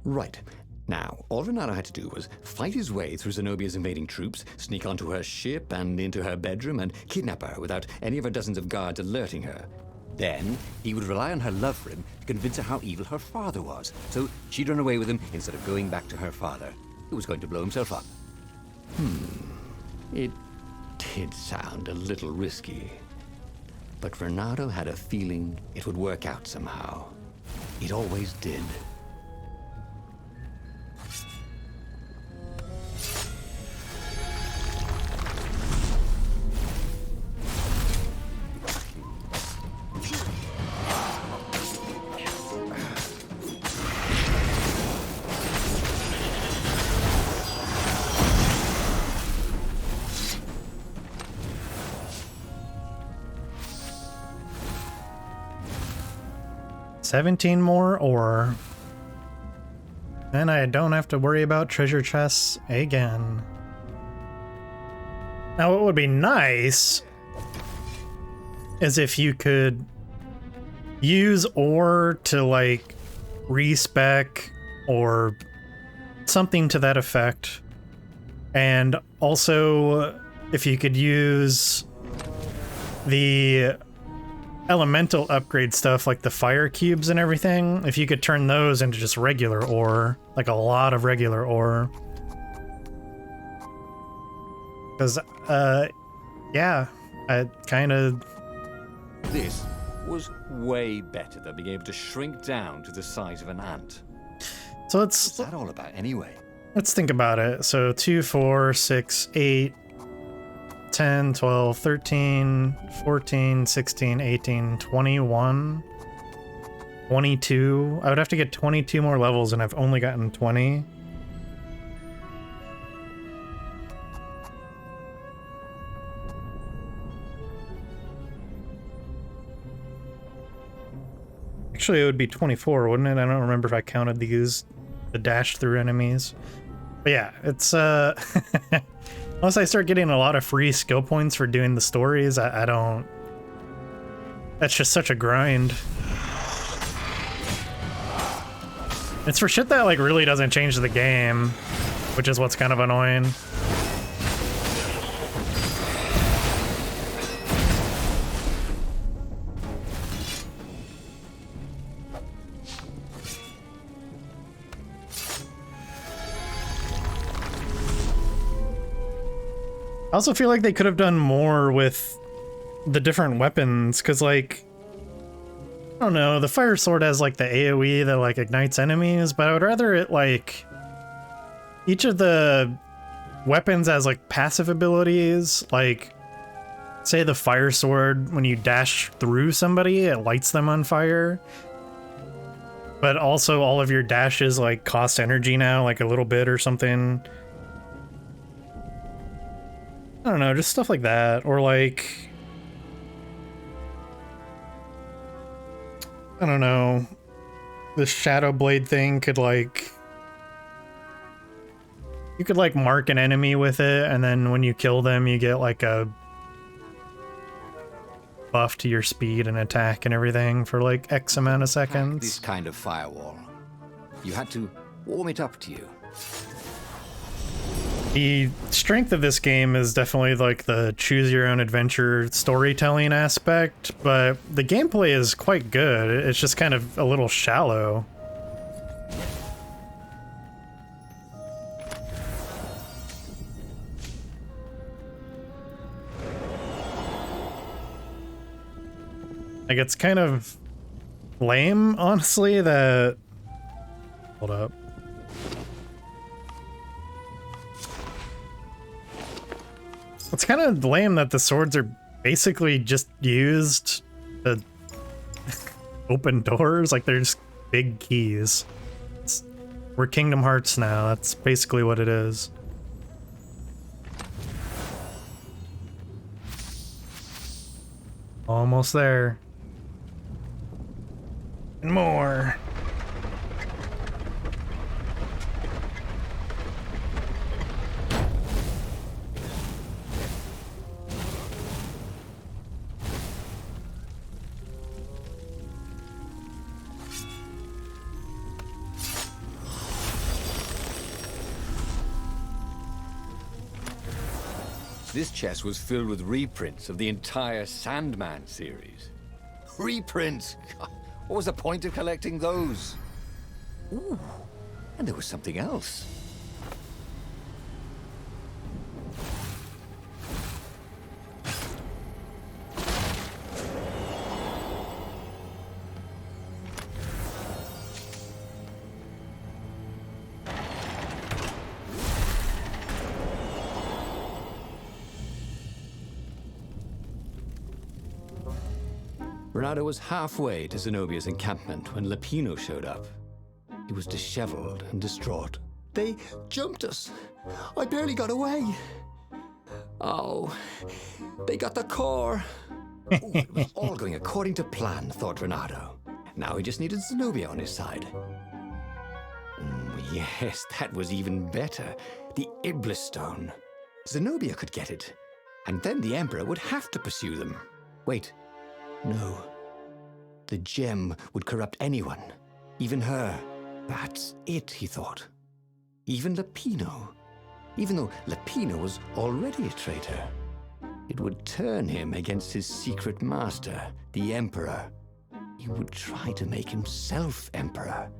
Right. Now, all Renato had to do was fight his way through Zenobia's invading troops, sneak onto her ship and into her bedroom, and kidnap her without any of her dozens of guards alerting her. Then, he would rely on her love for him to convince her how evil her father was, so she'd run away with him instead of going back to her father, who was going to blow himself up. It did sound a little risky. But Renato had a feeling it would work out somehow. It always did. $17 more, or then I don't have to worry about treasure chests again. Now, what would be nice is if you could use ore to like respec or something to that effect, and also if you could use the elemental upgrade stuff like the fire cubes and everything, if you could turn those into just regular ore, like a lot of regular ore. Because, yeah, I kind of... This was way better than being able to shrink down to the size of an ant. So What's that all about anyway? let's think about it. So 2, 4, 6, 8, 10, 12, 13, 14, 16, 18, 21, 22. I would have to get 22 more levels, and I've only gotten 20. Actually, it would be 24, wouldn't it? I don't remember if I counted the dash through enemies. But yeah, it's unless I start getting a lot of free skill points for doing the stories, I don't... That's just such a grind. It's for shit that like really doesn't change the game, which is what's kind of annoying. I also feel like they could have done more with the different weapons, because, like, I don't know, the fire sword has, like, the AoE that, like, ignites enemies, but I would rather it, like, each of the weapons has, like, passive abilities, like, say the fire sword, when you dash through somebody, it lights them on fire, but also all of your dashes, like, cost energy now, like, a little bit or something. I don't know, just stuff like that, or like, I don't know, the Shadow Blade thing could like, you could like mark an enemy with it, and then when you kill them, you get like a buff to your speed and attack and everything for like X amount of seconds. This kind of firewall. You had to warm it up to you. The strength of this game is definitely like the choose your own adventure storytelling aspect, but the gameplay is quite good. It's just kind of a little shallow. Like, it's kind of lame, honestly, that... Hold up. It's kind of lame that the swords are basically just used to open doors. Like, they're just big keys. We're Kingdom Hearts now. That's basically what it is. Almost there. And more. This chest was filled with reprints of the entire Sandman series. Reprints? God, what was the point of collecting those? Ooh, and there was something else. Renato was halfway to Zenobia's encampment when Lapino showed up. He was disheveled and distraught. They jumped us. I barely got away. Oh, they got the core. Ooh, it was all going according to plan, thought Renato. Now he just needed Zenobia on his side. Yes, that was even better. The Iblis Stone. Zenobia could get it. And then the Emperor would have to pursue them. Wait. No. The gem would corrupt anyone. Even her. That's it, he thought. Even Lapino. Even though Lapino was already a traitor. It would turn him against his secret master, the Emperor. He would try to make himself Emperor.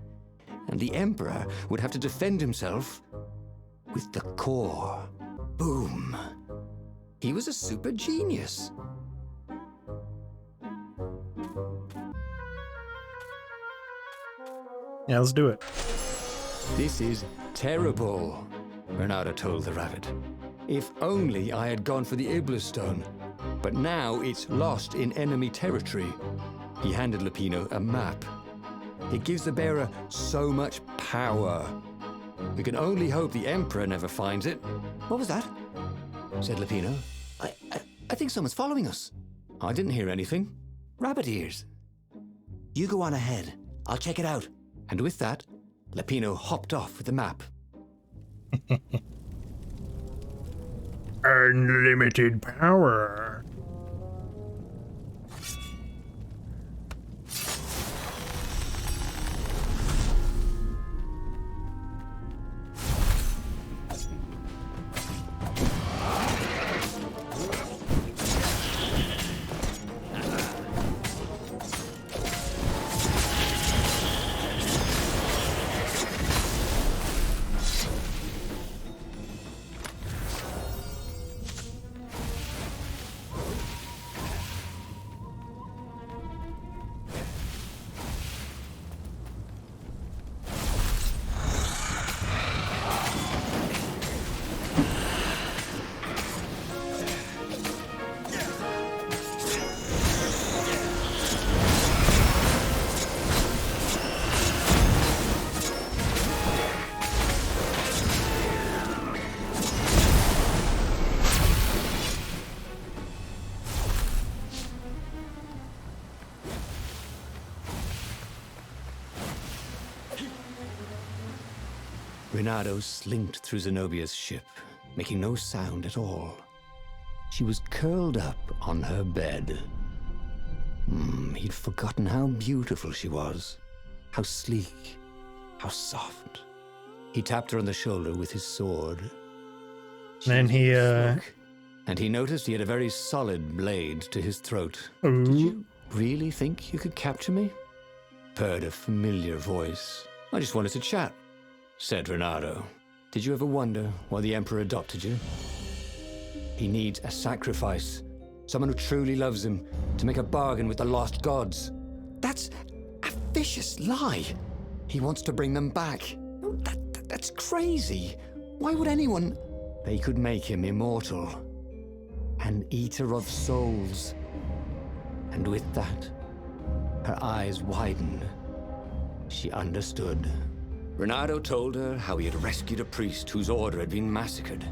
And the Emperor would have to defend himself with the core. Boom. He was a super genius. Yeah, let's do it. This is terrible, Renato told the rabbit. If only I had gone for the Iblis Stone. But now it's lost in enemy territory. He handed Lapino a map. It gives the bearer so much power. We can only hope the Emperor never finds it. What was that? Said Lapino. I think someone's following us. I didn't hear anything. Rabbit ears. You go on ahead. I'll check it out. And with that, Lapino hopped off with the map. Unlimited power. Renato slinked through Zenobia's ship, making no sound at all. She was curled up on her bed. He'd forgotten how beautiful she was, how sleek, how soft. He tapped her on the shoulder with his sword. Then he, And he noticed he had a very solid blade to his throat. Ooh. Did you really think you could capture me? Heard a familiar voice. I just wanted to chat, said Renato. Did you ever wonder why the Emperor adopted you? He needs a sacrifice Someone who truly loves him, to make a bargain with the lost gods. That's a vicious lie. He wants to bring them back. No, that's crazy. Why would anyone... They could make him immortal. An eater of souls. And with that, her eyes widened. She understood. Renato told her how he had rescued a priest whose order had been massacred.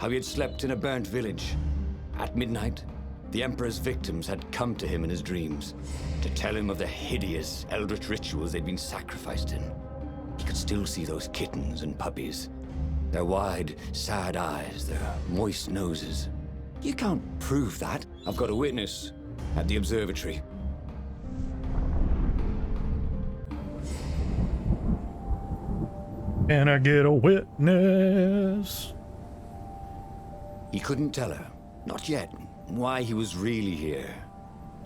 How he had slept in a burnt village. At midnight, the Emperor's victims had come to him in his dreams to tell him of the hideous, eldritch rituals they'd been sacrificed in. He could still see those kittens and puppies. Their wide, sad eyes, their moist noses. You can't prove that. I've got a witness at the observatory. Can I get a witness? He couldn't tell her, not yet, why he was really here.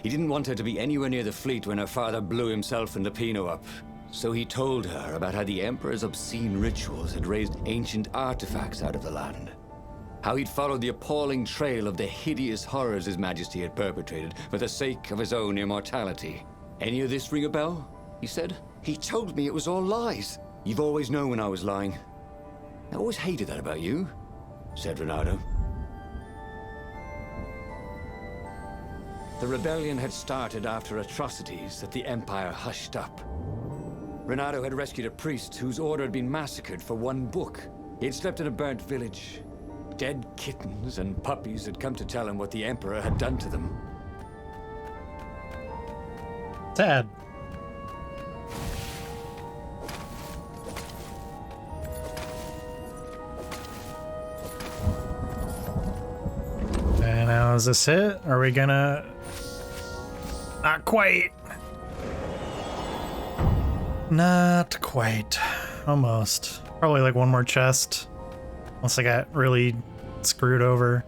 He didn't want her to be anywhere near the fleet when her father blew himself and Lupino up. So he told her about how the Emperor's obscene rituals had raised ancient artifacts out of the land. How he'd followed the appalling trail of the hideous horrors His Majesty had perpetrated for the sake of his own immortality. Any of this ring a bell? He said. He told me it was all lies. You've always known when I was lying. I always hated that about you, said Renato. The rebellion had started after atrocities that the Empire hushed up. Renato had rescued a priest whose order had been massacred for one book. He had slept in a burnt village. Dead kittens and puppies had come to tell him what the Emperor had done to them. Sad. And now is this it? Are we gonna... Not quite. Not quite. Almost. Probably like one more chest. Unless I got really screwed over.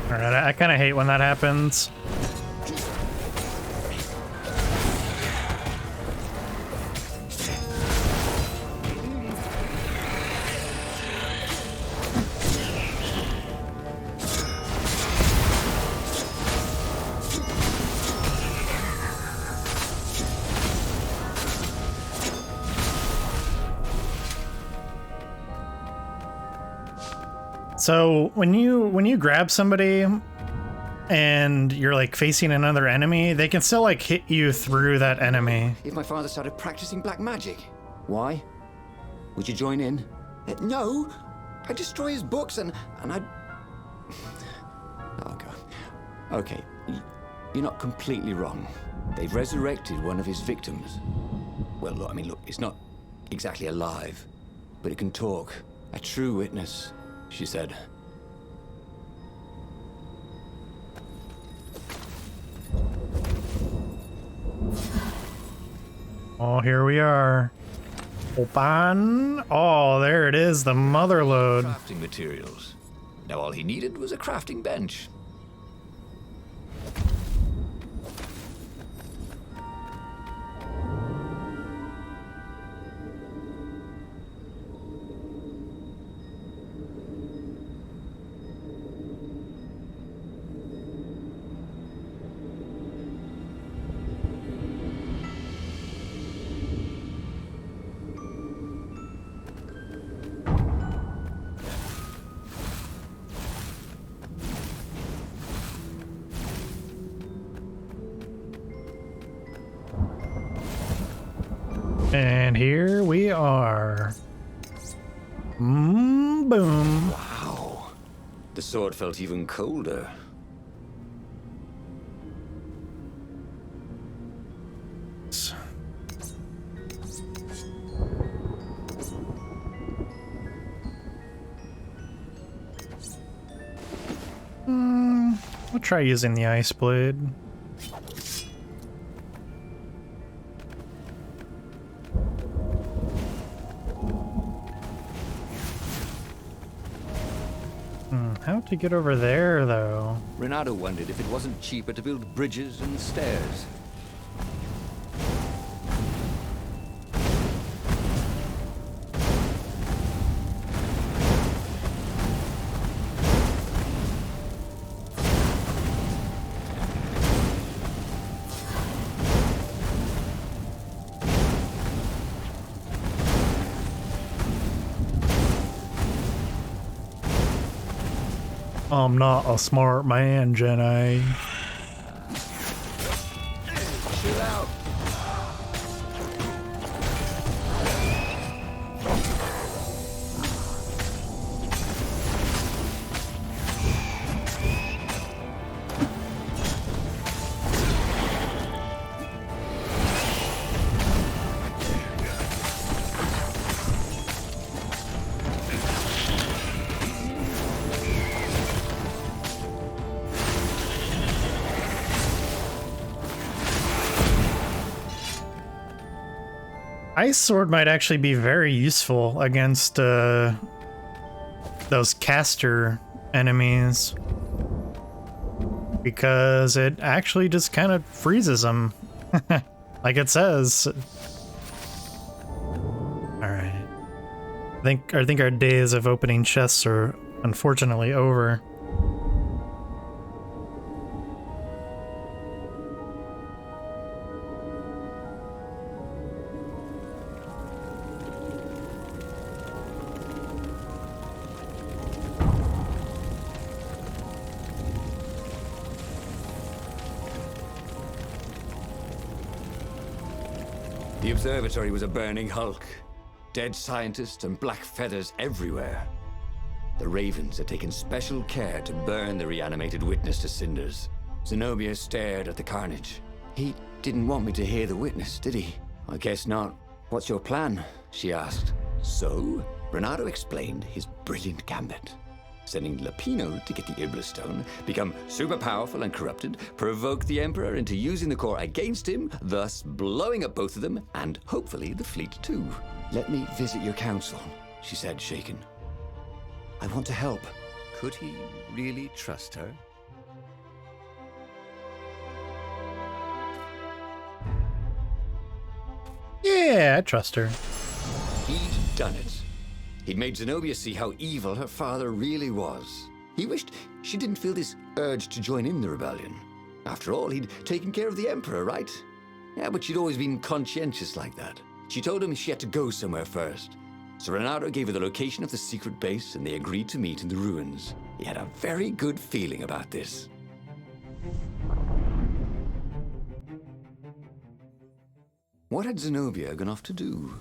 Alright, I kind of hate when that happens. So when you grab somebody and you're like facing another enemy, they can still like hit you through that enemy. If my father started practicing black magic. Why? Would you join in? No, I'd destroy his books and I'd... Oh, God. Okay, you're not completely wrong. They've resurrected one of his victims. Well, look, I mean, look, it's not exactly alive, but it can talk. A true witness, she said. Oh, here we are. Open. Oh, there it is, the mother load. Crafting materials. Now all he needed was a crafting bench. And here we are. Boom. Wow. The sword felt even colder. I'll try using the ice blade. How to get over there, though? Renato wondered if it wasn't cheaper to build bridges and stairs. I'm not a smart man, Jenny. Chill out. Ice Sword might actually be very useful against those caster enemies, because it actually just kind of freezes them, like it says. All right, I think our days of opening chests are unfortunately over. The observatory was a burning hulk. Dead scientists and black feathers everywhere. The Ravens had taken special care to burn the reanimated witness to cinders. Zenobia stared at the carnage. He didn't want me to hear the witness, did he? I guess not. What's your plan? She asked. So, Renato explained his brilliant gambit. Sending Lapino to get the Iblis Stone, become super powerful and corrupted, provoke the Emperor into using the core against him, thus blowing up both of them, and hopefully the fleet too. Let me visit your council, she said, shaken. I want to help. Could he really trust her? Yeah, I trust her. He'd done it. He'd made Zenobia see how evil her father really was. He wished she didn't feel this urge to join in the rebellion. After all, he'd taken care of the Emperor, right? Yeah, but she'd always been conscientious like that. She told him she had to go somewhere first. So Renato gave her the location of the secret base, and they agreed to meet in the ruins. He had a very good feeling about this. What had Zenobia gone off to do?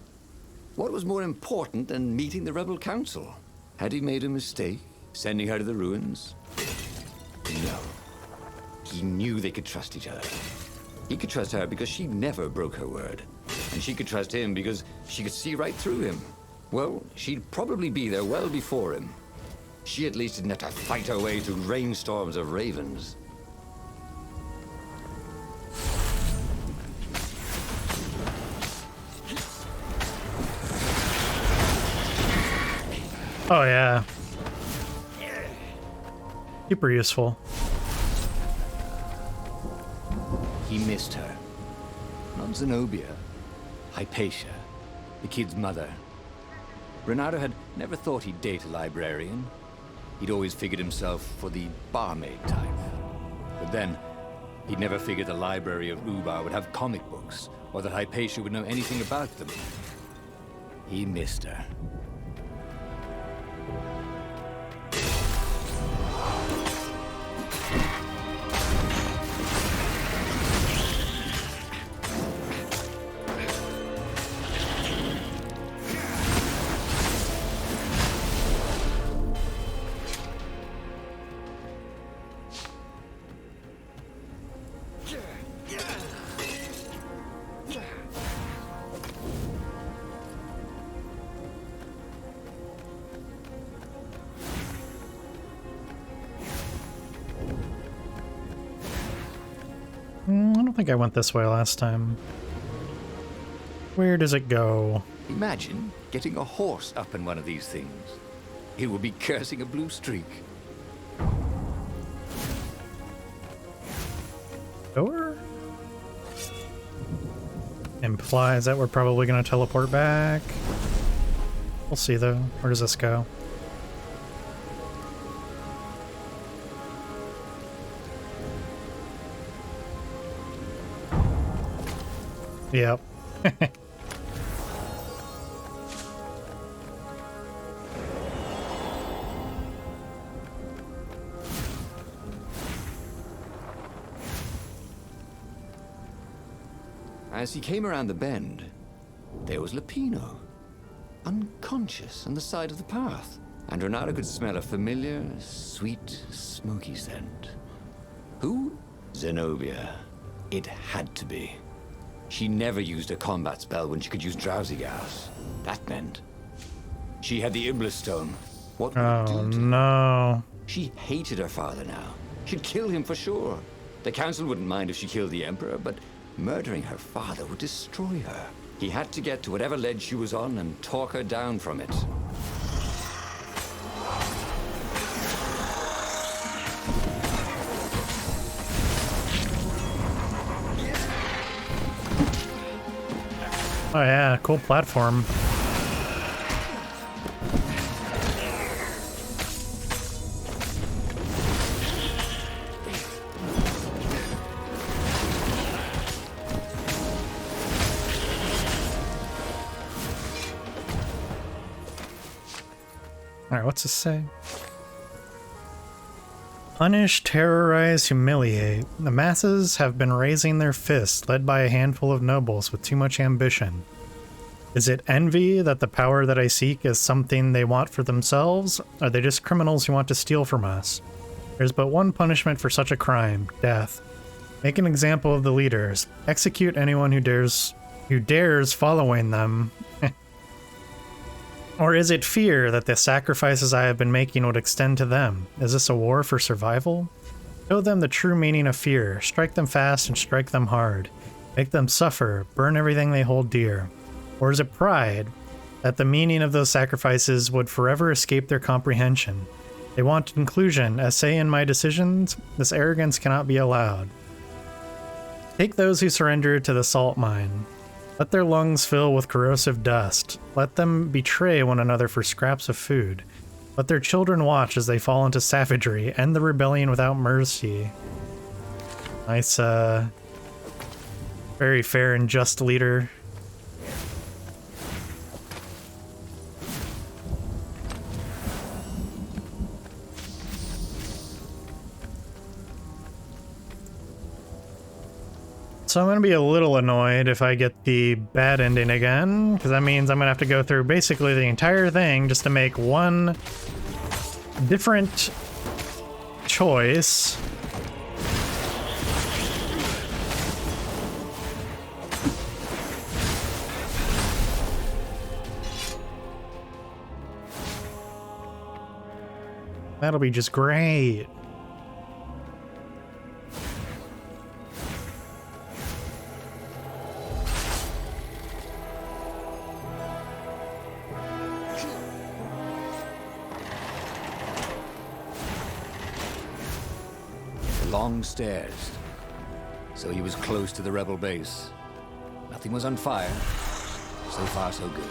What was more important than meeting the rebel council? Had he made a mistake, sending her to the ruins? No. He knew they could trust each other. He could trust her because she never broke her word. And she could trust him because she could see right through him. Well, she'd probably be there well before him. She at least didn't have to fight her way through rainstorms of ravens. Oh yeah. Super useful. He missed her. Not Zenobia. Hypatia, the kid's mother. Renato had never thought he'd date a librarian. He'd always figured himself for the barmaid type. But then, he'd never figured the library of Ubar would have comic books, or that Hypatia would know anything about them. He missed her. I don't think I went this way last time. Where does it go? Imagine getting a horse up in one of these things. It would be cursing a blue streak. Door? Implies that we're probably going to teleport back. We'll see though. Where does this go? Yep. As he came around the bend, there was Lupino, unconscious on the side of the path. And Renato could smell a familiar, sweet, smoky scent. Who? Zenobia. It had to be. She never used a combat spell when she could use drowsy gas. That meant she had the Iblis Stone. What would it do to her? No. She hated her father now. She'd kill him for sure. The council wouldn't mind if she killed the Emperor, but murdering her father would destroy her. He had to get to whatever ledge she was on and talk her down from it. Oh yeah, cool platform. Alright, what's this say? Punish, terrorize, humiliate. The masses have been raising their fists, led by a handful of nobles with too much ambition. Is it envy that the power that I seek is something they want for themselves? Are they just criminals who want to steal from us? There's but one punishment for such a crime: death. Make an example of the leaders. Execute anyone who dares following them. Or is it fear that the sacrifices I have been making would extend to them? Is this a war for survival? Show them the true meaning of fear. Strike them fast and strike them hard. Make them suffer. Burn everything they hold dear. Or is it pride that the meaning of those sacrifices would forever escape their comprehension? They want conclusion. As say in my decisions, this arrogance cannot be allowed. Take those who surrender to the salt mine. Let their lungs fill with corrosive dust. Let them betray one another for scraps of food. Let their children watch as they fall into savagery. End the rebellion without mercy. Nice, very fair and just leader. So I'm going to be a little annoyed if I get the bad ending again, because that means I'm going to have to go through basically the entire thing just to make one different choice. That'll be just great. Long stairs. So he was close to the rebel base. Nothing was on fire. So far, so good.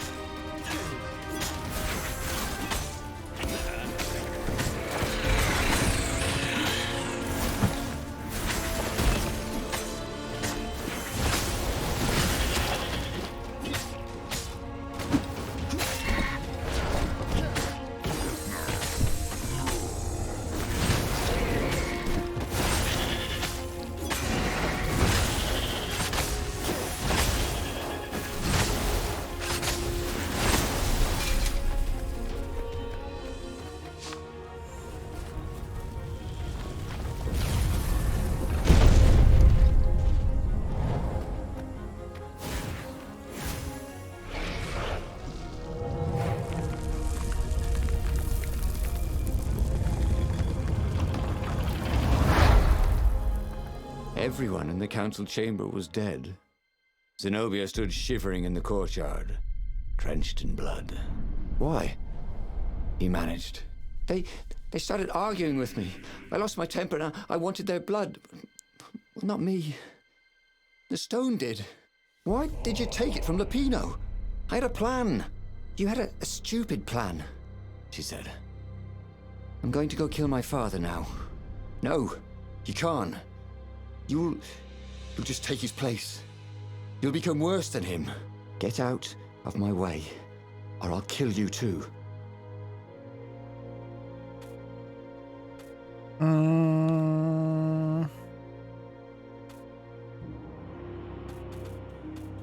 Everyone in the council chamber was dead. Zenobia stood shivering in the courtyard, drenched in blood. Why? He managed. They started arguing with me. I lost my temper and I wanted their blood. Well, not me. The stone did. Why did you take it from Lupino? I had a plan. You had a stupid plan, she said. I'm going to go kill my father now. No, you can't. You'll just take his place. You'll become worse than him. Get out of my way, or I'll kill you too.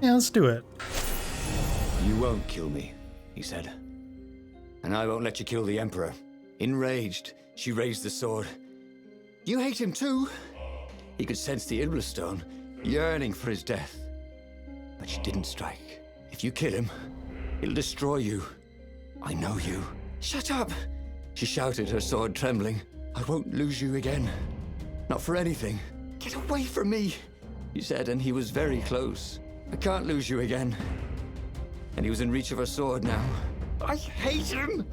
Yeah, let's do it. You won't kill me, he said. And I won't let you kill the Emperor. Enraged, she raised the sword. You hate him too? He could sense the Iblis stone, yearning for his death. But she didn't strike. If you kill him, it'll destroy you. I know you. Shut up! She shouted, her sword trembling. I won't lose you again. Not for anything. Get away from me, he said, and he was very close. I can't lose you again. And he was in reach of her sword now. I hate him!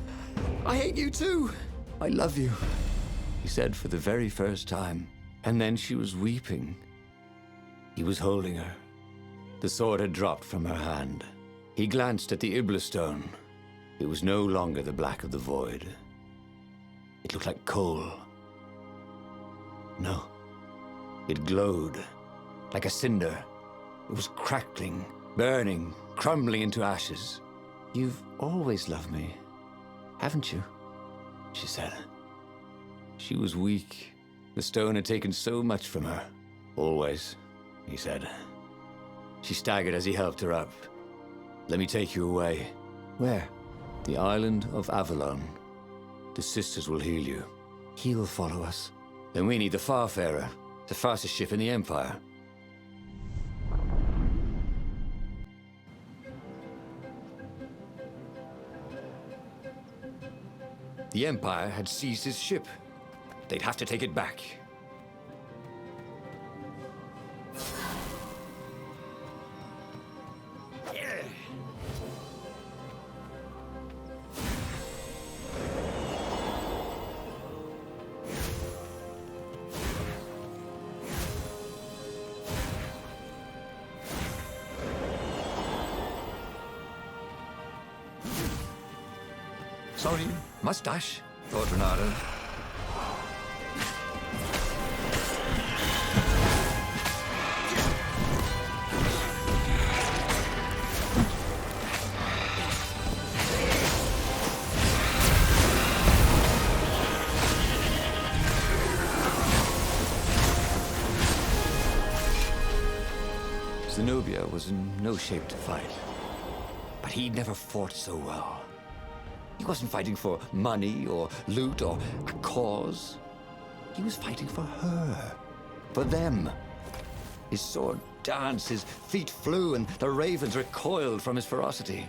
I hate you too! I love you, he said for the very first time. And then she was weeping. He was holding her. The sword had dropped from her hand. He glanced at the Iblis stone. It was no longer the black of the void. It looked like coal. No. It glowed, like a cinder. It was crackling, burning, crumbling into ashes. You've always loved me, haven't you? She said. She was weak. The stone had taken so much from her. Always, he said. She staggered as he helped her up. Let me take you away. Where? The island of Avalon. The sisters will heal you. He'll follow us. Then we need the Farfarer, the fastest ship in the Empire. The Empire had seized his ship. They'd have to take it back. Sorry, mustache, thought Renato. Zenobia was in no shape to fight, but he never fought so well. He wasn't fighting for money or loot or a cause. He was fighting for her, for them. His sword danced, his feet flew, and the ravens recoiled from his ferocity.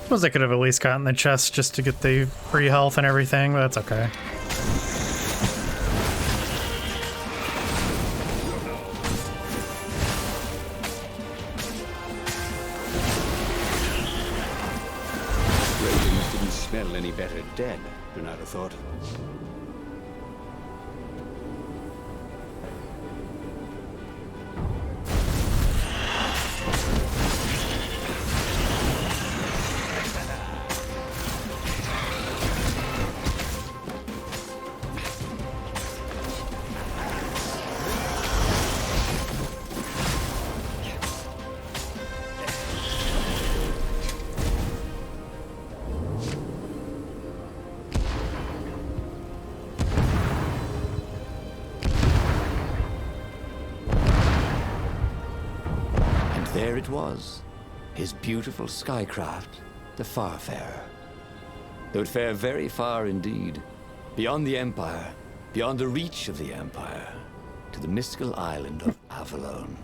Suppose I could have at least gotten the chest just to get the free health and everything, but that's okay. Ravens didn't smell any better dead, Renato thought. there it was, his beautiful skycraft, the Farfarer. Though it fare very far indeed, beyond the Empire, beyond the reach of the Empire, to the mystical island of Avalon.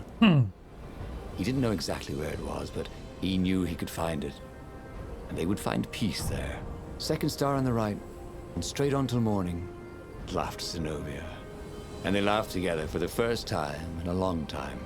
He didn't know exactly where it was, but he knew he could find it. And they would find peace there. Second star on the right, and straight on till morning, laughed Zenobia. And they laughed together for the first time in a long time.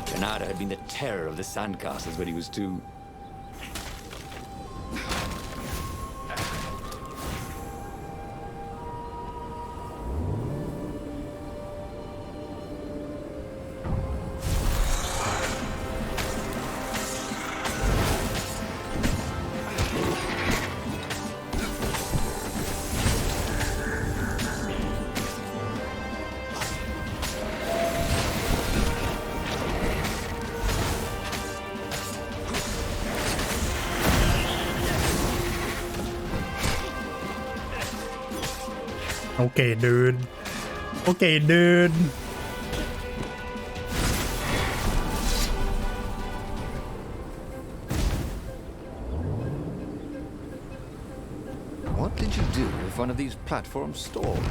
Granada had been the terror of the sandcastles when he was 2. Okay, dude. Okay, dude. What did you do if one of these platforms stalled?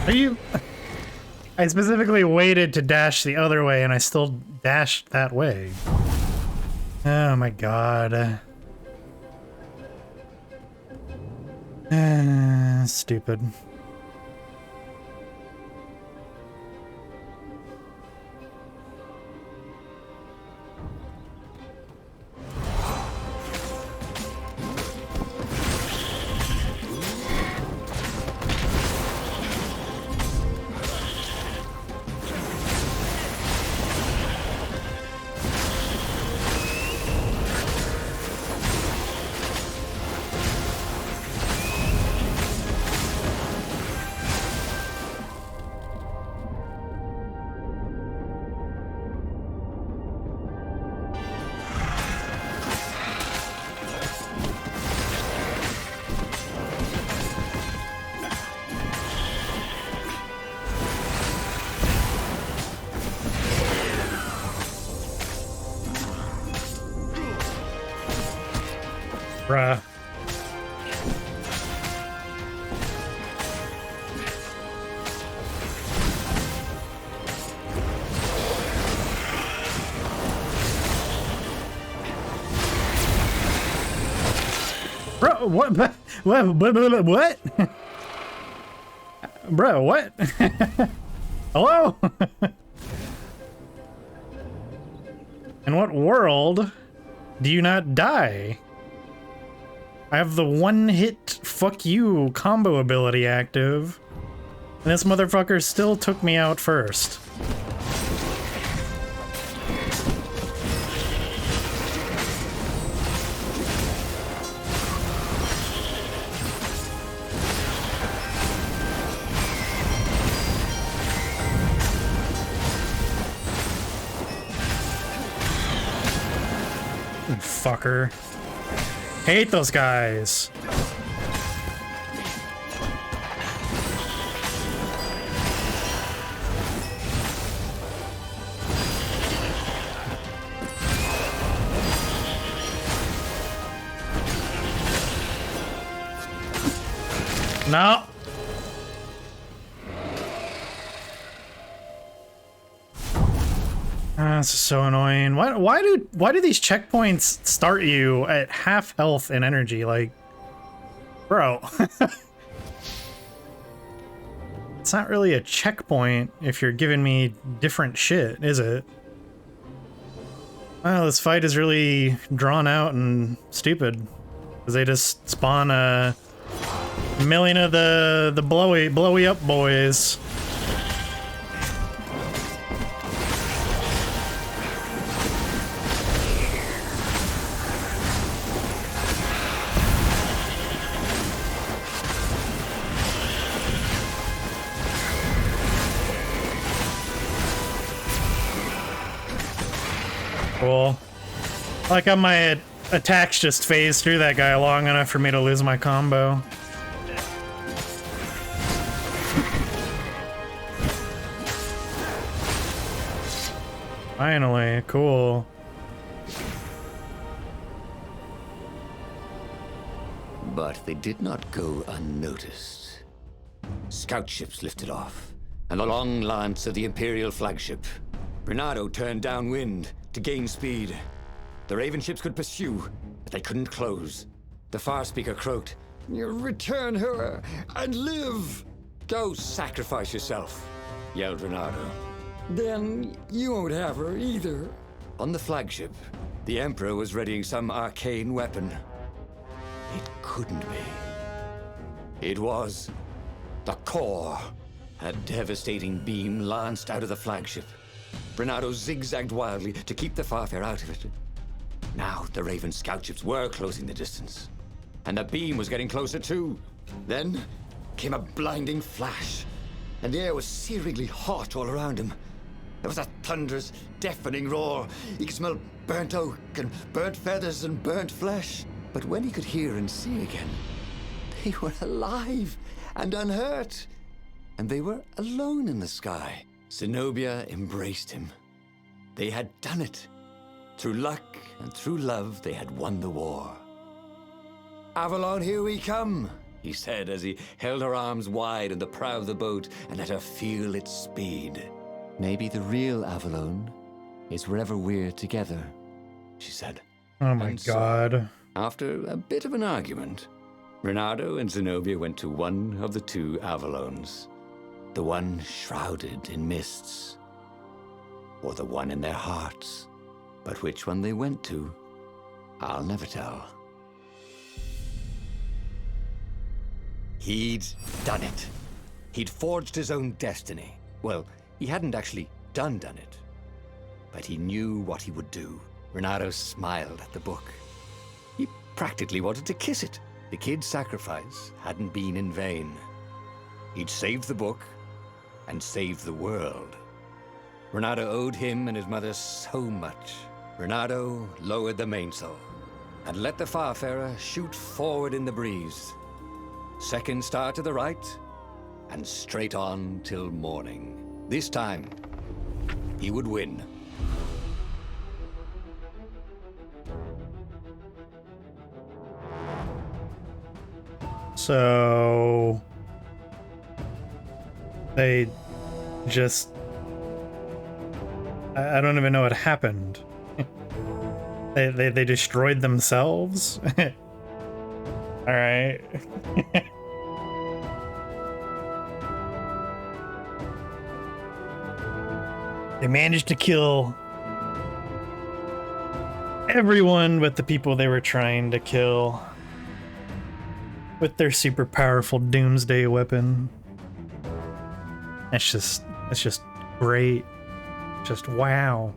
Are you... I specifically waited to dash the other way and I still dashed that way. Oh my god. Stupid. Bruh. Bro, what? What? Bro, what? Hello? In what world do you not die? I have the one-hit fuck you combo ability active, and this motherfucker still took me out first. motherfucker. Hate those guys. No. This is so annoying. Why do these checkpoints start you at half health and energy? Like, bro. It's not really a checkpoint if you're giving me different shit, is it? Wow, this fight is really drawn out and stupid. Because they just spawn a million of the blowy up boys. Cool. Like how my attacks just phased through that guy long enough for me to lose my combo. Finally, cool. But they did not go unnoticed. Scout ships lifted off, and the long lance of the Imperial flagship. Renato turned downwind to gain speed. The Raven ships could pursue, but they couldn't close. The Far Speaker croaked, "You return her and live!" "Go sacrifice yourself," yelled Renato. "Then you won't have her either." On the flagship, the Emperor was readying some arcane weapon. It couldn't be. It was the core. A devastating beam lanced out of the flagship. Renato zigzagged wildly to keep the Farfare out of it. Now the Raven scout ships were closing the distance, and the beam was getting closer too. Then came a blinding flash, and the air was searingly hot all around him. There was a thunderous, deafening roar. He could smell burnt oak and burnt feathers and burnt flesh. But when he could hear and see again, they were alive and unhurt, and they were alone in the sky. Zenobia embraced him. They had done it. Through luck and through love, they had won the war. "Avalon, here we come," he said as he held her arms wide in the prow of the boat and let her feel its speed. "Maybe the real Avalon is wherever we're together," she said. Oh my god. After a bit of an argument, Renato and Zenobia went to one of the two Avalons. The one shrouded in mists, or the one in their hearts. But which one they went to, I'll never tell. He'd done it. He'd forged his own destiny. Well, he hadn't actually done it, but he knew what he would do. Renato smiled at the book. He practically wanted to kiss it. The kid's sacrifice hadn't been in vain. He'd saved the book and saved the world. Renato owed him and his mother so much. Renato lowered the mainsail and let the Farfarer shoot forward in the breeze. Second star to the right, and straight on till morning. This time, he would win. So they just I don't even know what happened. They destroyed themselves. All right. They managed to kill everyone but the people they were trying to kill with their super powerful doomsday weapon. It's just great. Just wow.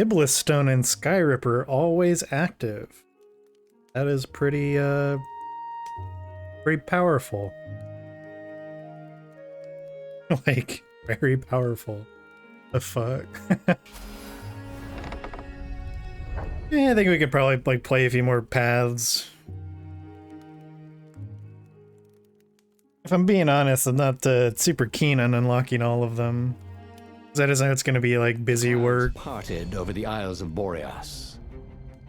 Iblis Stone and Sky Ripper always active. That is pretty powerful. Like, very powerful. The fuck? Yeah, I think we could probably like play a few more paths. If I'm being honest, I'm not super keen on unlocking all of them. That isn't it's gonna be like busy work. Parted over the Isles of Boreas.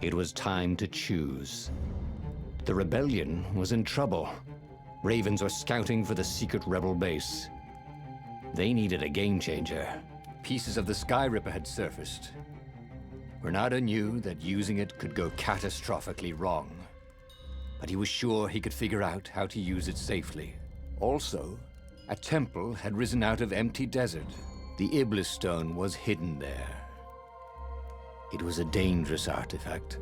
It was time to choose. The rebellion was in trouble. Ravens were scouting for the secret rebel base. They needed a game changer. Pieces of the Sky Ripper had surfaced. Renato knew that using it could go catastrophically wrong, but he was sure he could figure out how to use it safely. Also, a temple had risen out of empty desert. The Iblis Stone was hidden there. It was a dangerous artifact.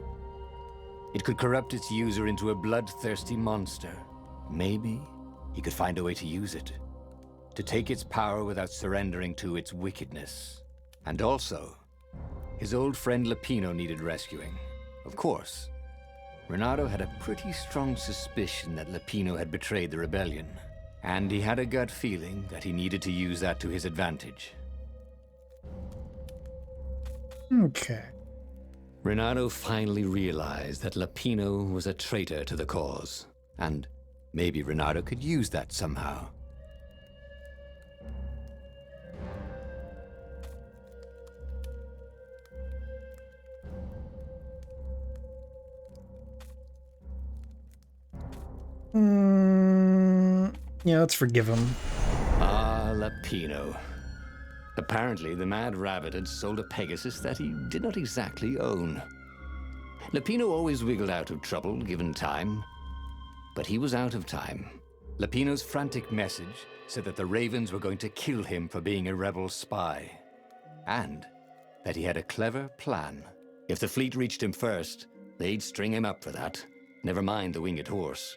It could corrupt its user into a bloodthirsty monster. Maybe he could find a way to use it, to take its power without surrendering to its wickedness. And also, his old friend Lapino needed rescuing. Of course, Renato had a pretty strong suspicion that Lapino had betrayed the rebellion, and he had a gut feeling that he needed to use that to his advantage. Okay. Renato finally realized that Lapino was a traitor to the cause. And maybe Renato could use that somehow. Yeah, let's forgive him. Ah, Lapino. Apparently, the Mad Rabbit had sold a Pegasus that he did not exactly own. Lapino always wiggled out of trouble, given time. But he was out of time. Lapino's frantic message said that the Ravens were going to kill him for being a rebel spy. And that he had a clever plan. If the fleet reached him first, they'd string him up for that. Never mind the winged horse.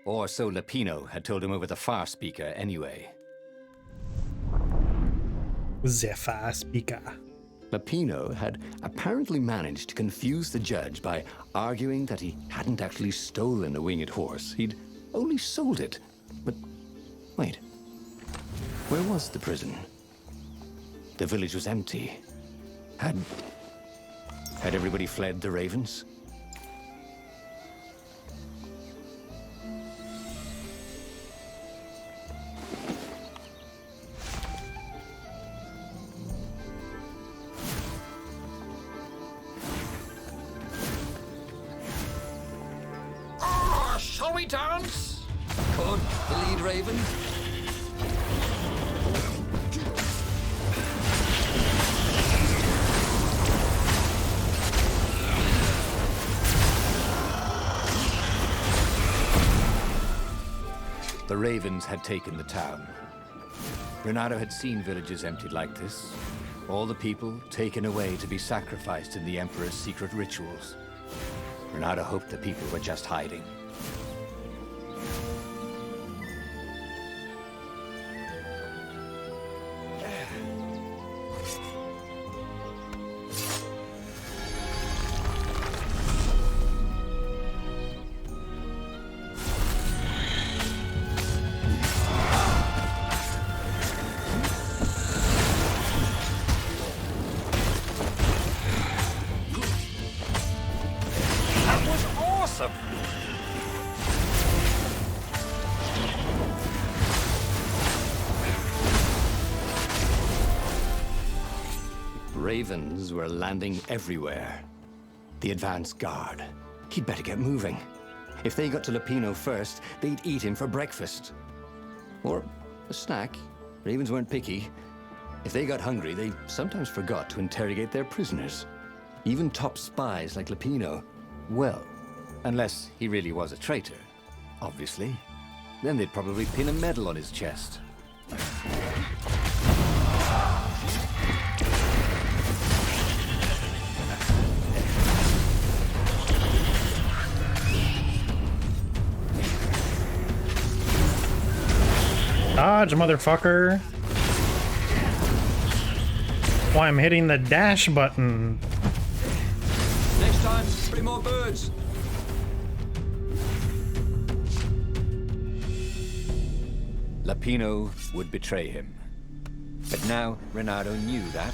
Or so Lapino had told him over the far speaker anyway. The far speaker. Lapino had apparently managed to confuse the judge by arguing that he hadn't actually stolen a winged horse. He'd only sold it. But wait, where was the prison? The village was empty. Had everybody fled the Ravens? Shall we dance? Could the lead raven? The Ravens had taken the town. Renato had seen villages emptied like this. All the people taken away to be sacrificed in the Emperor's secret rituals. Renato hoped the people were just hiding. Ravens were landing everywhere. The advance guard. He'd better get moving. If they got to Lapino first, they'd eat him for breakfast. Or a snack. Ravens weren't picky. If they got hungry, they sometimes forgot to interrogate their prisoners. Even top spies like Lapino. Well, unless he really was a traitor, obviously. Then they'd probably pin a medal on his chest. Dodge, motherfucker. Why I'm hitting the dash button. Bring more birds! Lapino would betray him. But now Renato knew that.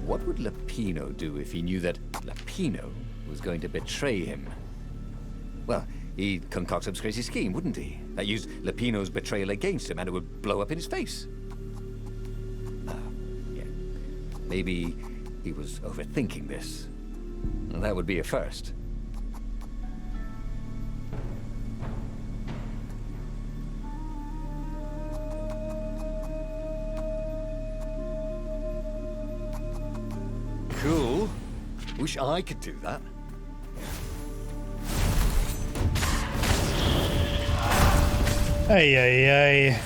What would Lapino do if he knew that Lapino was going to betray him? Well, he'd concoct some crazy scheme, wouldn't he? That used Lapino's betrayal against him and it would blow up in his face. Yeah. Maybe he was overthinking this. Well, that would be a first. Cool. Wish I could do that. Ay, ay, ay.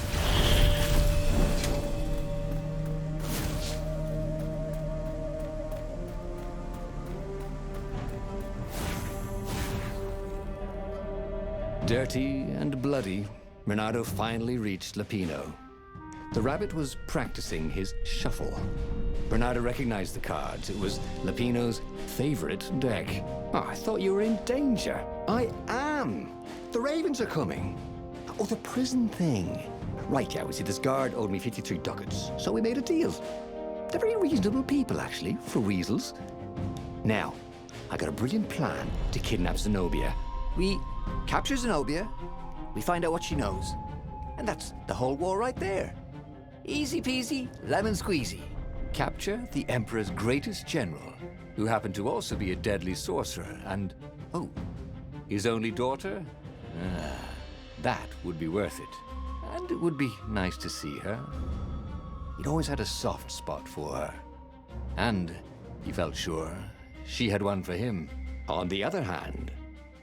Dirty and bloody, Renato finally reached Lapino. The rabbit was practicing his shuffle. Renato recognized the cards. It was Lapino's favorite deck. Oh, I thought you were in danger. I am. The ravens are coming. Oh, the prison thing. Right, yeah, we see this guard owed me 53 ducats, so we made a deal. They're very reasonable people, actually, for weasels. Now, I got a brilliant plan to kidnap Zenobia. We capture Zenobia, we find out what she knows, and that's the whole war right there. Easy peasy, lemon squeezy. Capture the Emperor's greatest general, who happened to also be a deadly sorcerer, and, oh, his only daughter? That would be worth it. And it would be nice to see her. He'd always had a soft spot for her. And he felt sure she had one for him. On the other hand,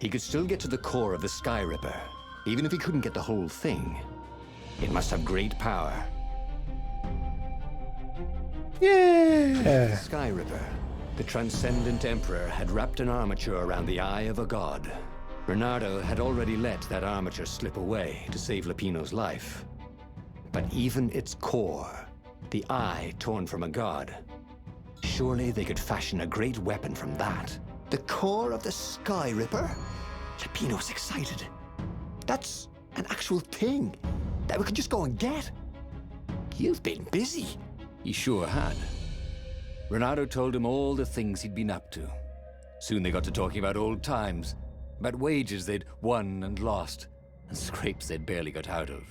he could still get to the core of the Sky Ripper, even if he couldn't get the whole thing. It must have great power. Yeah. Sky Ripper, the transcendent emperor, had wrapped an armature around the eye of a god. Bernardo had already let that armature slip away to save Lapino's life. But even its core, the eye torn from a god, surely they could fashion a great weapon from that. The core of the Sky Ripper? Lapino's excited. That's an actual thing that we could just go and get. You've been busy. He sure had. Renato told him all the things he'd been up to. Soon they got to talking about old times, about wages they'd won and lost, and scrapes they'd barely got out of.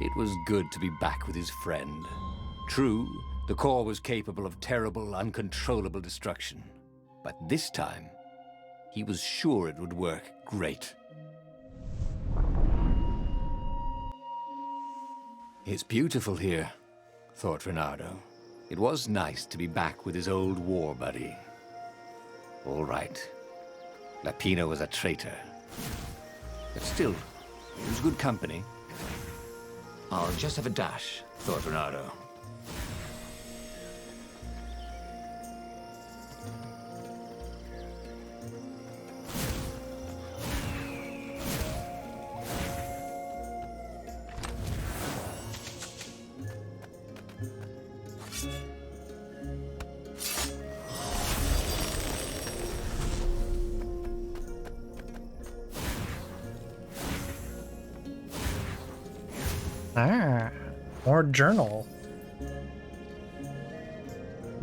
It was good to be back with his friend. True, the core was capable of terrible, uncontrollable destruction. But this time, he was sure it would work great. It's beautiful here, thought Renato. It was nice to be back with his old war buddy. All right. Lapino was a traitor. But still, he was good company. I'll just have a dash, thought Renato. Ah, more journal.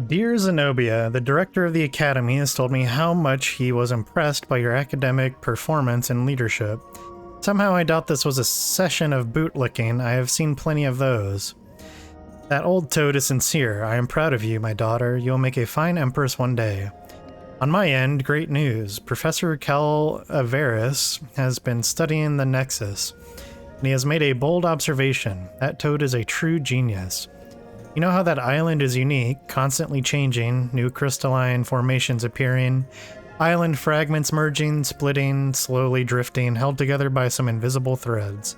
Dear Zenobia, the director of the Academy has told me how much he was impressed by your academic performance and leadership. Somehow I doubt this was a session of bootlicking. I have seen plenty of those. That old toad is sincere. I am proud of you, my daughter. You will make a fine empress one day. On my end, great news. Professor Calaveras has been studying the Nexus, and he has made a bold observation. That toad is a true genius. You know how that island is unique, constantly changing, new crystalline formations appearing, island fragments merging, splitting, slowly drifting, held together by some invisible threads.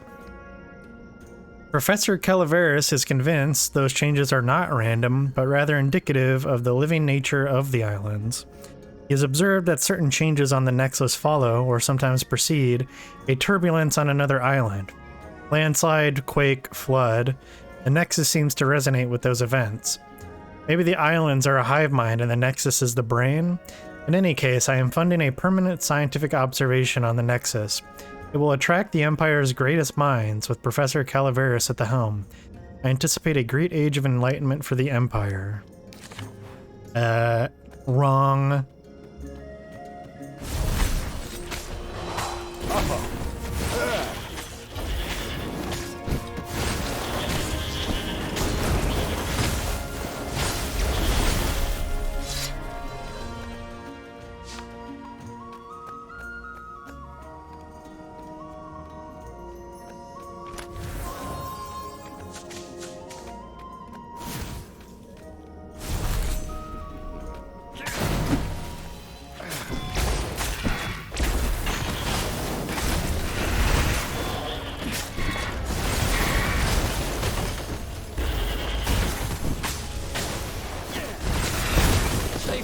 Professor Calaveras is convinced those changes are not random, but rather indicative of the living nature of the islands. He has observed that certain changes on the Nexus follow, or sometimes precede, a turbulence on another island. Landslide, quake, flood. The Nexus seems to resonate with those events. Maybe the islands are a hive mind and the Nexus is the brain? In any case, I am funding a permanent scientific observation on the Nexus. It will attract the Empire's greatest minds, with Professor Calaveras at the helm. I anticipate a great age of enlightenment for the Empire. Wrong.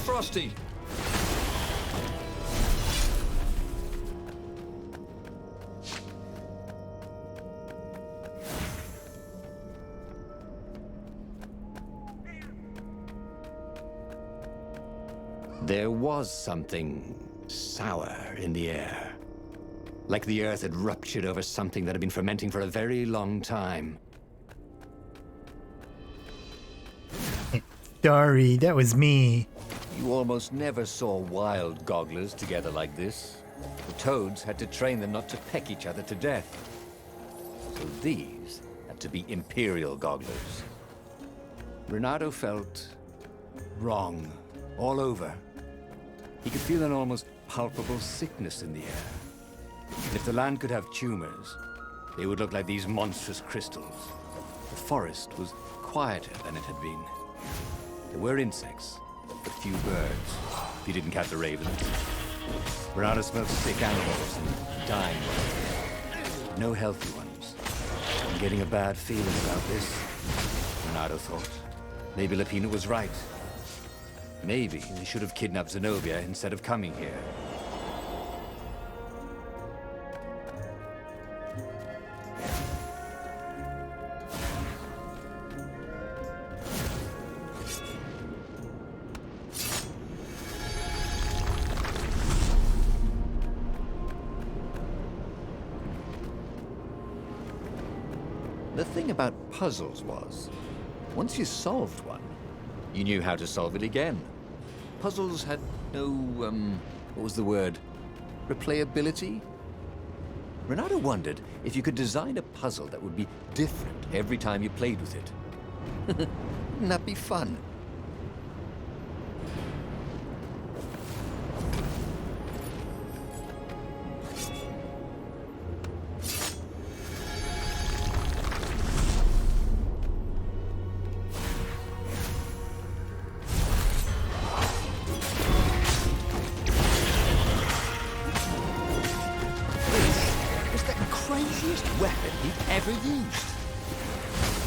Frosty! There was something sour in the air. Like the earth had ruptured over something that had been fermenting for a very long time. Sorry, that was me. You almost never saw wild gogglers together like this. The toads had to train them not to peck each other to death. So these had to be Imperial gogglers. Renato felt wrong all over. He could feel an almost palpable sickness in the air. And if the land could have tumors, they would look like these monstrous crystals. The forest was quieter than it had been. There were insects, but few birds, if you didn't count the ravens. Renato smelled sick animals and dying ones. No healthy ones. I'm getting a bad feeling about this, Renato thought. Maybe Lapina was right. Maybe they should have kidnapped Zenobia instead of coming here. The thing about puzzles was, once you solved one, you knew how to solve it again. Puzzles had no, what was the word? Replayability? Renato wondered if you could design a puzzle that would be different every time you played with it. Wouldn't that be fun? Weapon he'd ever used.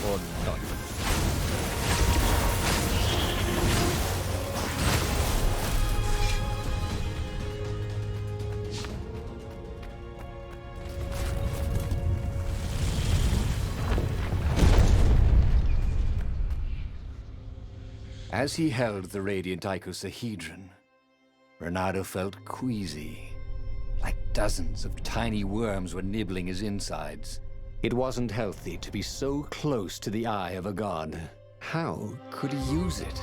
Or not. As he held the radiant icosahedron, Renato felt queasy. Like dozens of tiny worms were nibbling his insides. It wasn't healthy to be so close to the eye of a god. How could he use it?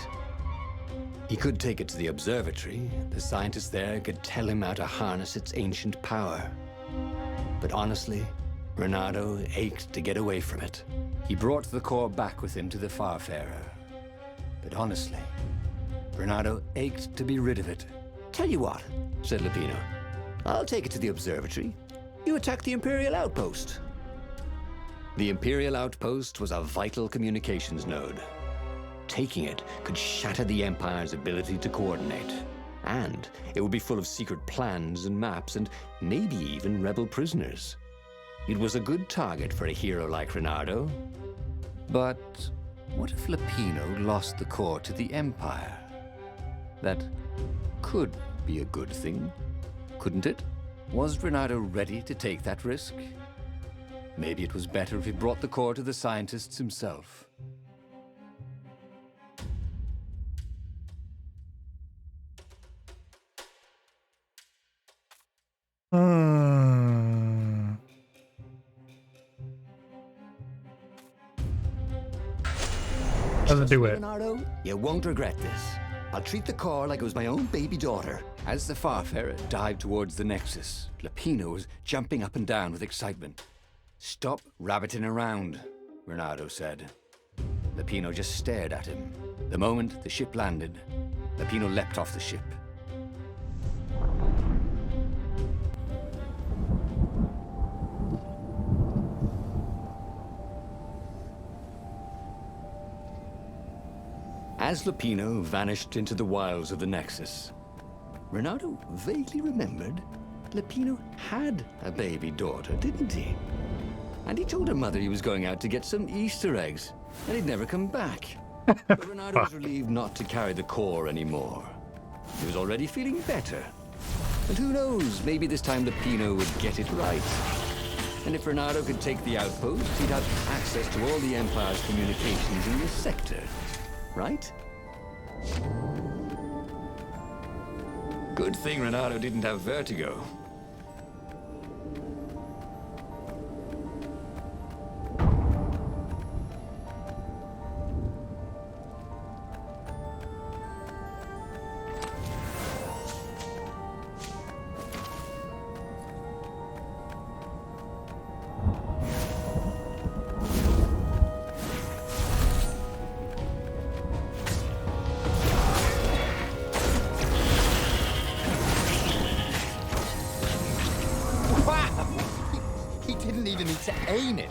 He could take it to the observatory. The scientists there could tell him how to harness its ancient power. But honestly, Renato ached to get away from it. He brought the core back with him to the Farfarer. But honestly, Renato ached to be rid of it. Tell you what, said Lapino. I'll take it to the observatory. You attack the Imperial outpost. The Imperial outpost was a vital communications node. Taking it could shatter the Empire's ability to coordinate. And it would be full of secret plans and maps and maybe even rebel prisoners. It was a good target for a hero like Renato. But what if Lapino lost the core to the Empire? That could be a good thing, couldn't it? Was Renato ready to take that risk? Maybe it was better if he brought the core to the scientists himself. Let's do it. Leonardo, you won't regret this. I'll treat the core like it was my own baby daughter. As the Farfarer dived towards the Nexus, Lapino was jumping up and down with excitement. "Stop rabbiting around," Renato said. Lapino just stared at him. The moment the ship landed, Lapino leapt off the ship. As Lapino vanished into the wilds of the Nexus, Renato vaguely remembered Lapino had a baby daughter, didn't he? and he told her mother he was going out to get some Easter eggs, and he'd never come back. But Renato was relieved not to carry the core anymore. He was already feeling better. And who knows, maybe this time Lapino would get it right. And if Renato could take the outpost, he'd have access to all the Empire's communications in this sector. Right? Good thing Renato didn't have vertigo. To aim it.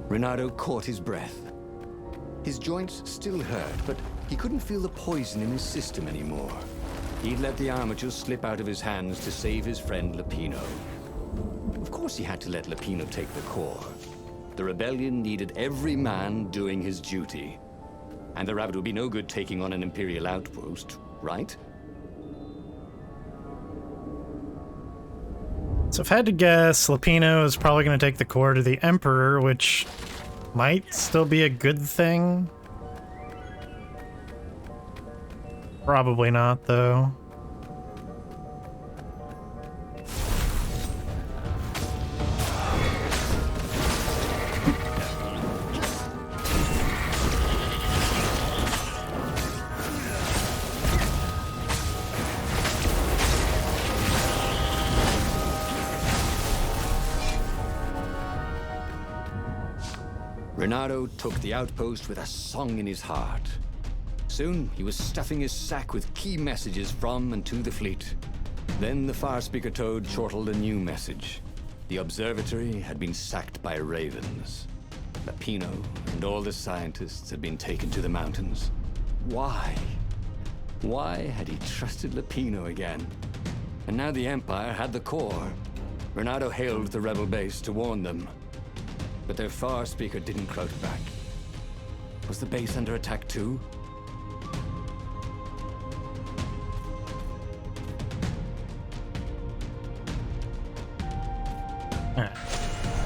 Renato caught his breath. His joints still hurt, but he couldn't feel the poison in his system anymore. He'd let the armature slip out of his hands to save his friend Lapino. Of course he had to let Lapino take the core. The rebellion needed every man doing his duty. And the rabbit would be no good taking on an Imperial outpost, right? So if I had to guess, Lapino is probably going to take the core to the Emperor, which might still be a good thing. Probably not, though. Renato took the outpost with a song in his heart. Soon, he was stuffing his sack with key messages from and to the fleet. Then the Far Speaker Toad chortled a new message. The observatory had been sacked by ravens. Lapino and all the scientists had been taken to the mountains. Why? Why had he trusted Lapino again? And now the Empire had the core. Renato hailed the rebel base to warn them. But their Far Speaker didn't crowd back. Was the base under attack too?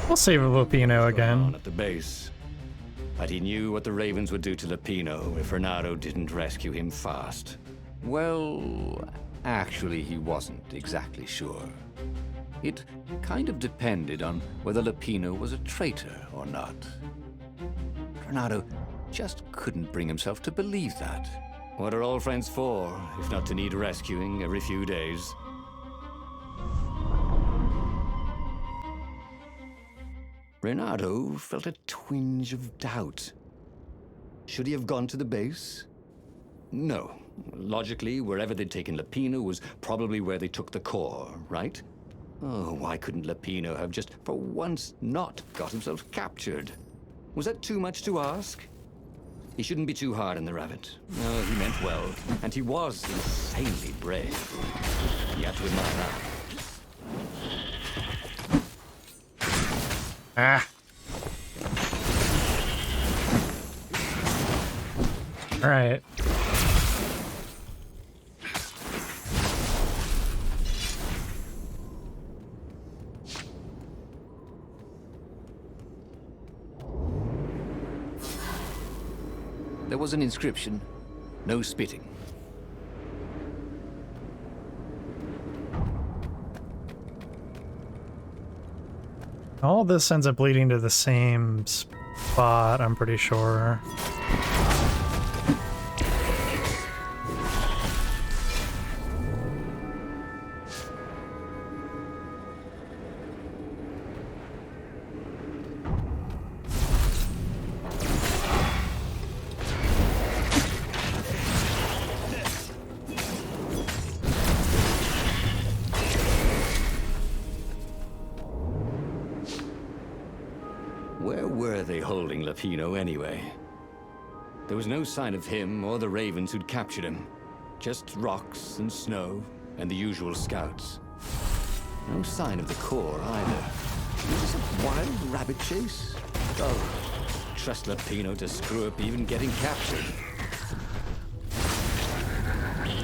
We'll save Lapino again. At the base. But he knew what the ravens would do to Lapino if Renato didn't rescue him fast. Well, actually, he wasn't exactly sure. It kind of depended on whether Lapino was a traitor or not. Renato just couldn't bring himself to believe that. What are all friends for, if not to need rescuing every few days? Renato felt a twinge of doubt. Should he have gone to the base? No. Logically, wherever they'd taken Lapino was probably where they took the core, right? Oh, why couldn't Lapino have just, for once, not got himself captured? Was that too much to ask? He shouldn't be too hard on the rabbit. No, he meant well, and he was insanely brave. You have to admire that. Ah. All right. There was an inscription, "No spitting." All this ends up leading to the same spot, I'm pretty sure. Where were they holding Lapino anyway? There was no sign of him or the ravens who'd captured him. Just rocks and snow and the usual scouts. No sign of the core either. Was this a wild rabbit chase? Oh, trust Lapino to screw up even getting captured.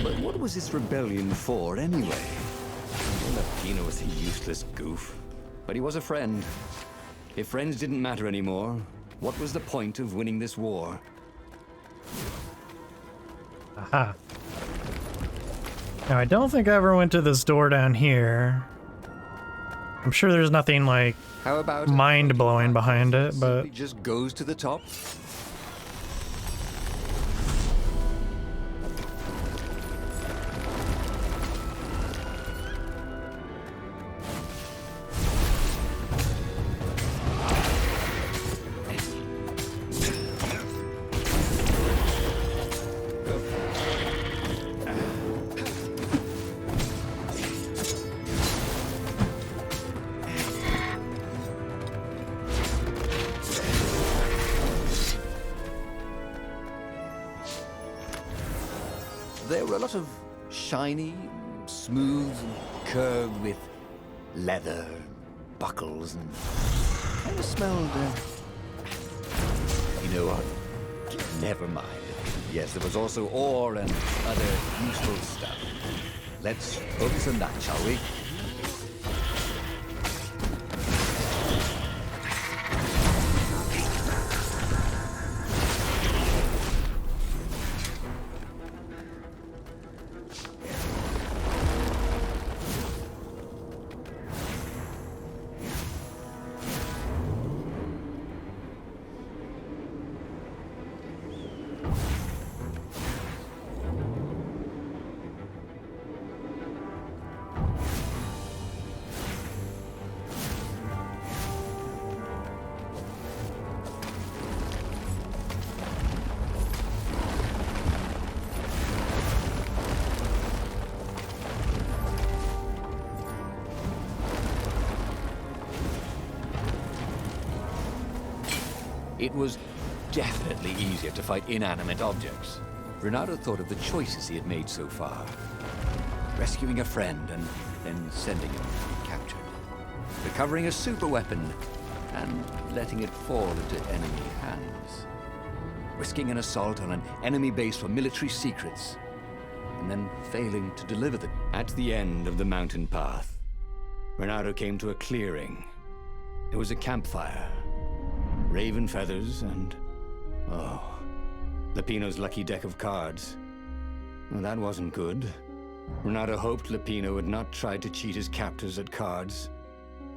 But what was this rebellion for anyway? Well, Lapino was a useless goof, but he was a friend. If friends didn't matter anymore, what was the point of winning this war? Aha. Now, I don't think I ever went to this door down here. I'm sure there's nothing, like, How about mind-blowing behind it, but... simply just goes to the top? There were a lot of shiny, smooth, and curved with leather, buckles, and kind of smelled, you know what? Never mind. Yes, there was also ore and other useful stuff. Let's focus on that, shall we? It was definitely easier to fight inanimate objects. Renato thought of the choices he had made so far. Rescuing a friend and then sending him to be captured. Recovering a super weapon and letting it fall into enemy hands. Risking an assault on an enemy base for military secrets and then failing to deliver them. At the end of the mountain path, Renato came to a clearing. There was a campfire. Raven feathers and... oh, Lapino's lucky deck of cards. Well, that wasn't good. Renato hoped Lapino had not tried to cheat his captors at cards.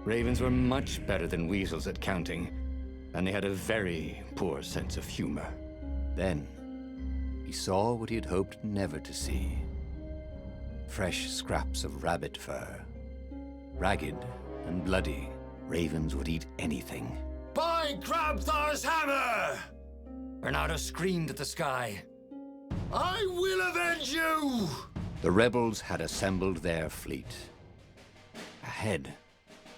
Ravens were much better than weasels at counting, and they had a very poor sense of humor. Then, he saw what he had hoped never to see. Fresh scraps of rabbit fur. Ragged and bloody, ravens would eat anything. By Grabthar's hammer! Renato screamed at the sky. I will avenge you! The rebels had assembled their fleet. Ahead,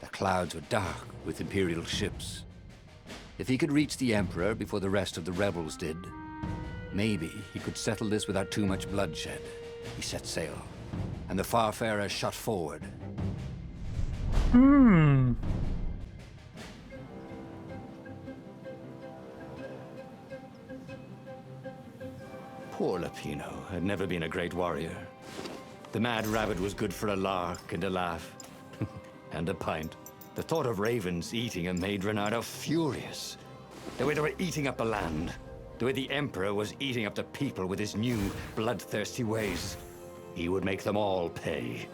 the clouds were dark with Imperial ships. If he could reach the Emperor before the rest of the rebels did, maybe he could settle this without too much bloodshed. He set sail, and the Farfarer shot forward. Poor Lapino had never been a great warrior. The mad rabbit was good for a lark and a laugh. And a pint. The thought of ravens eating him made Renato furious. The way they were eating up the land. The way the Emperor was eating up the people with his new, bloodthirsty ways. He would make them all pay.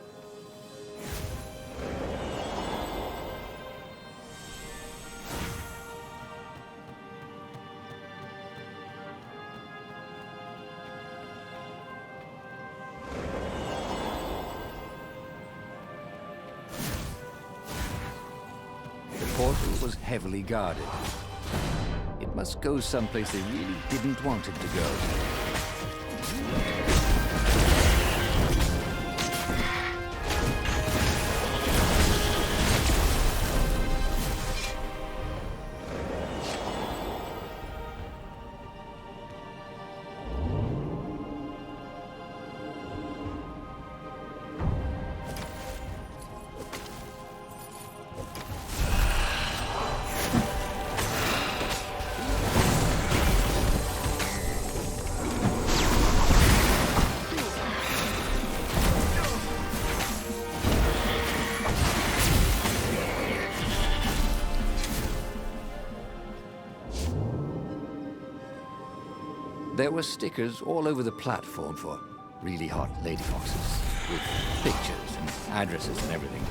portal was heavily guarded. It must go someplace they really didn't want it to go. There were stickers all over the platform for really hot lady foxes, with pictures and addresses and everything.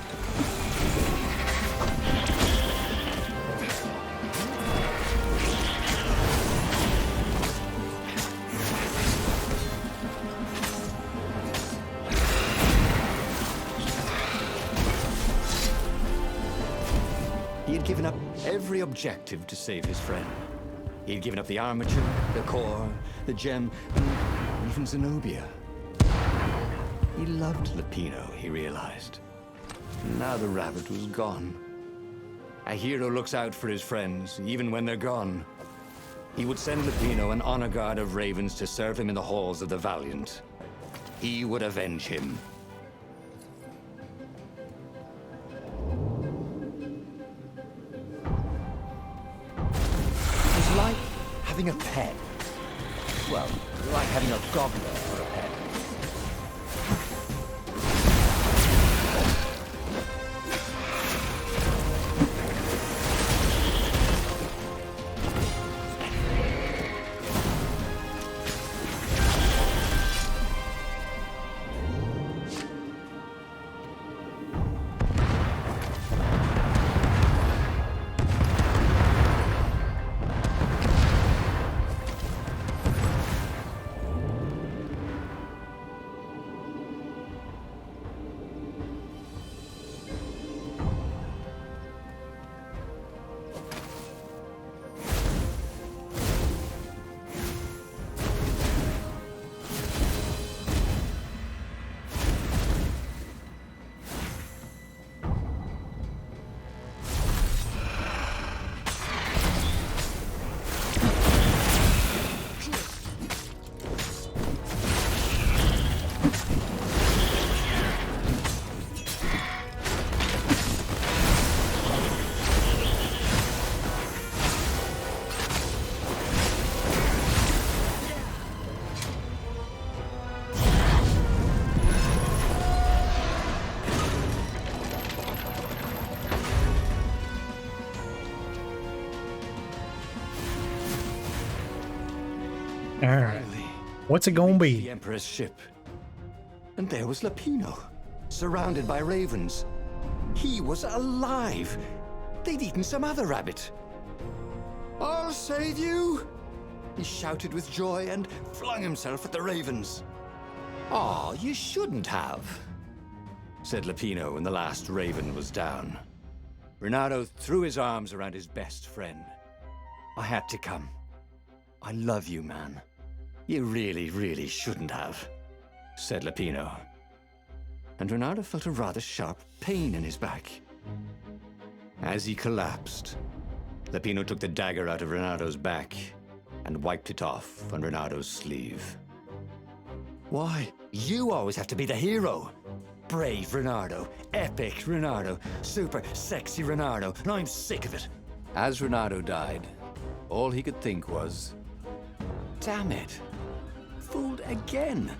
He had given up every objective to save his friend. He had given up the armature, the core, the gem, and even Zenobia. He loved Lupino, he realized. Now the rabbit was gone. A hero looks out for his friends, even when they're gone. He would send Lupino an honor guard of ravens to serve him in the halls of the Valiant. He would avenge him. It's like having a pet. Well, like having a gobbler for a pet. Alright. What's it gonna The be? Emperor's ship. And there was Lupino, surrounded by ravens. He was alive. They'd eaten some other rabbit. I'll save you! He shouted with joy and flung himself at the ravens. Oh, you shouldn't have, said Lupino when the last raven was down. Renato threw his arms around his best friend. I had to come. I love you, man. You really, really shouldn't have, said Lupino. And Renato felt a rather sharp pain in his back. As he collapsed, Lupino took the dagger out of Renato's back and wiped it off on Renato's sleeve. Why? You always have to be the hero. Brave Renato, epic Renato, super sexy Renato, and I'm sick of it. As Renato died, all he could think was, Damn it. Fooled again.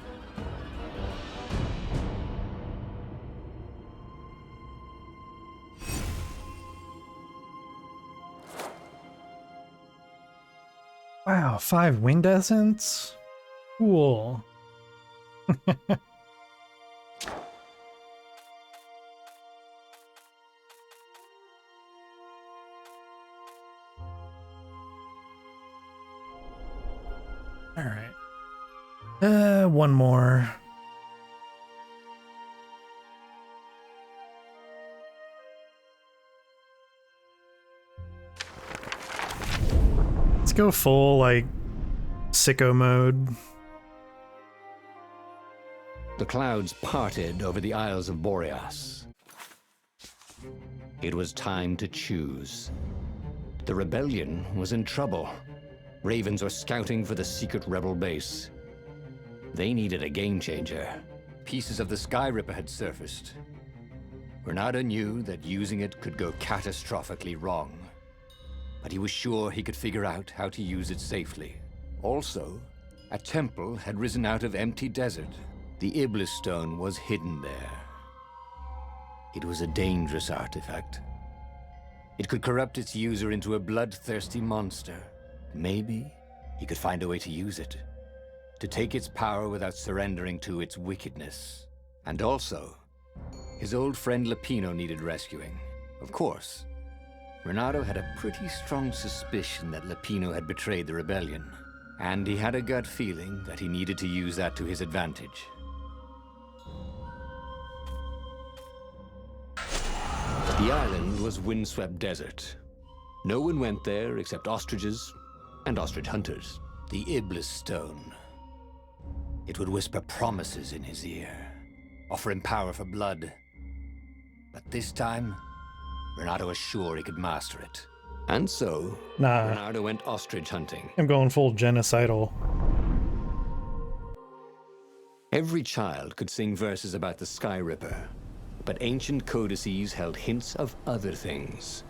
Wow, 5 wind essence? Cool. Alright. One more. go full, like, sicko mode. The clouds parted over the Isles of Boreas. It was time to choose. The rebellion was in trouble. Ravens were scouting for the secret rebel base. They needed a game changer. Pieces of the Sky Ripper had surfaced. Renato knew that using it could go catastrophically wrong, but he was sure he could figure out how to use it safely. Also, a temple had risen out of empty desert. The Iblis Stone was hidden there. It was a dangerous artifact. It could corrupt its user into a bloodthirsty monster. Maybe he could find a way to use it, to take its power without surrendering to its wickedness. And also, his old friend Lapino needed rescuing. Of course, Renato had a pretty strong suspicion that Lapino had betrayed the rebellion, and he had a gut feeling that he needed to use that to his advantage. The island was windswept desert. No one went there except ostriches and ostrich hunters. The Iblis Stone. It would whisper promises in his ear, offer him power for blood. But this time, Renato was sure he could master it. And so, Nah. Renato went ostrich hunting. I'm going full genocidal. Every child could sing verses about the Sky Ripper, but ancient codices held hints of other things.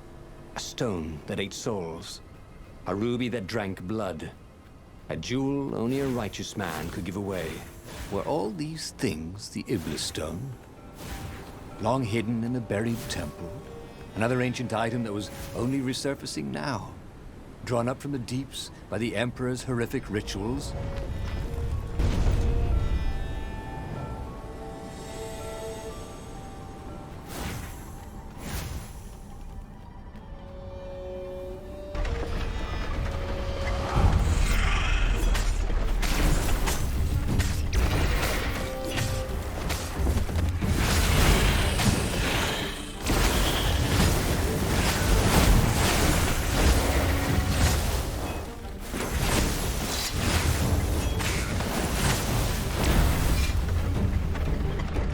A stone that ate souls, a ruby that drank blood, a jewel only a righteous man could give away. Were all these things the Iblis Stone? Long hidden in a buried temple? Another ancient item that was only resurfacing now? Drawn up from the deeps by the Emperor's horrific rituals?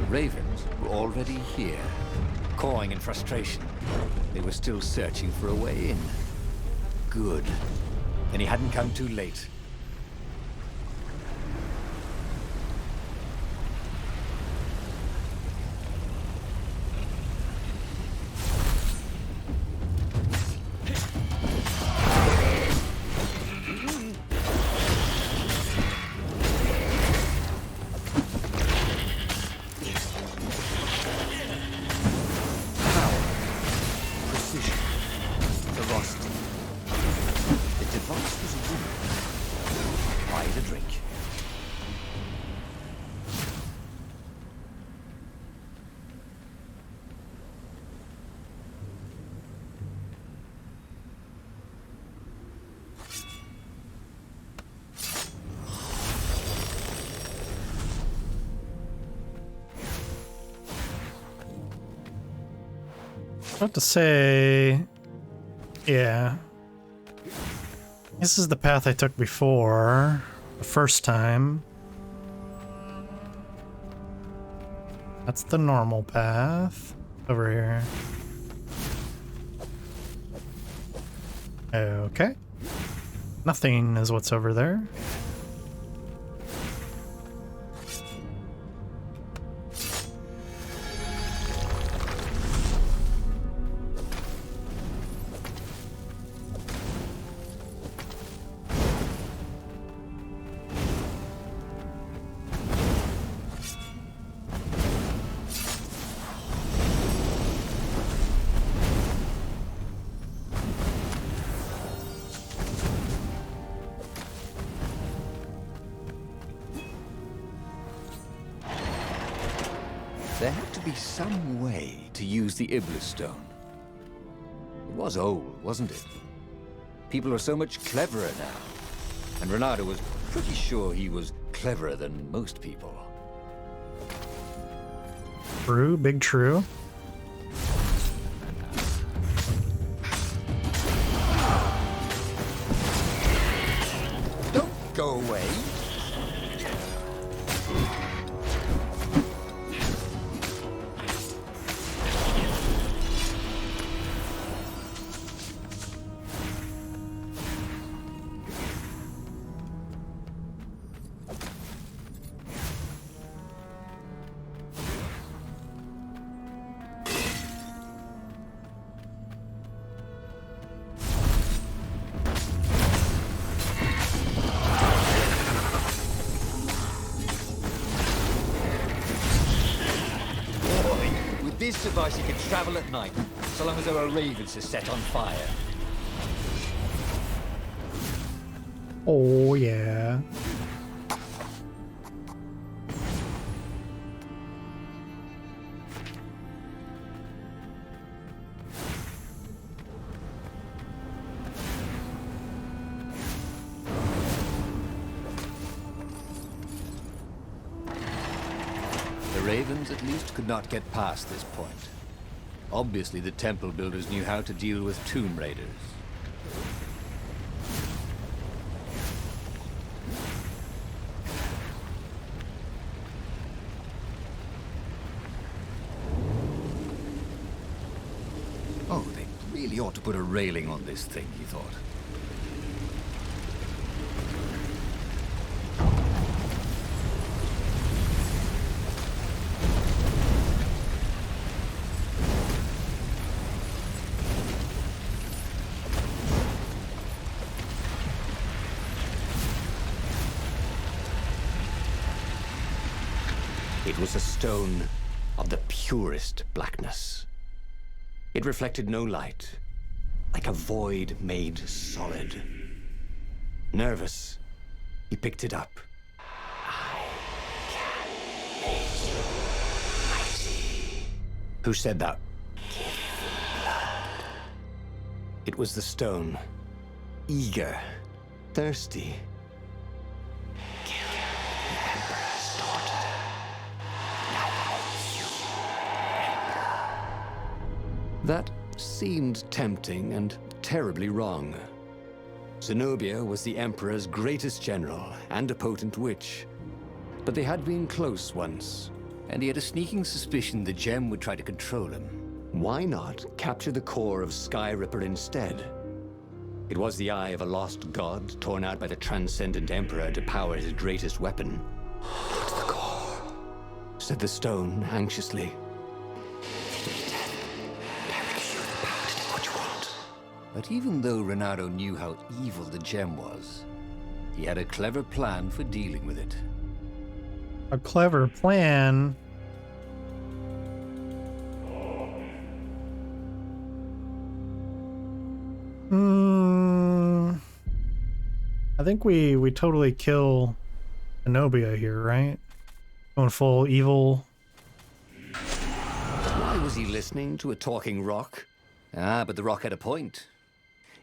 Ravens were already here, cawing in frustration. They were still searching for a way in. Good. Then he hadn't come too late. I have to say, yeah. This is the path I took before, the first time. That's the normal path over here. Okay. Nothing is what's over there. There had to be some way to use the Iblis Stone. It was old, wasn't it? People are so much cleverer now. And Renato was pretty sure he was cleverer than most people. True, big true. this device he could travel at night, so long as there were ravens to set on fire. Oh, yeah. The ravens at least could not get past this point. Obviously, the temple builders knew how to deal with tomb raiders. Oh, they really ought to put a railing on this thing, he thought. It was a stone of the purest blackness. It reflected no light, like a void made solid. Nervous, he picked it up. I can make you mighty. Who said that? Give me blood. It was the stone, eager, thirsty. Kill the Emperor's daughter. That seemed tempting and terribly wrong. Zenobia was the Emperor's greatest general and a potent witch. But they had been close once. And he had a sneaking suspicion the gem would try to control him. Why not capture the core of Sky Ripper instead? It was the eye of a lost god torn out by the Transcendent Emperor to power his greatest weapon. But the core, said the stone anxiously. But even though Renato knew how evil the gem was, he had a clever plan for dealing with it. A clever plan. I think we totally kill Zenobia here, right? Going full evil. Why was he listening to a talking rock? Ah, but the rock had a point.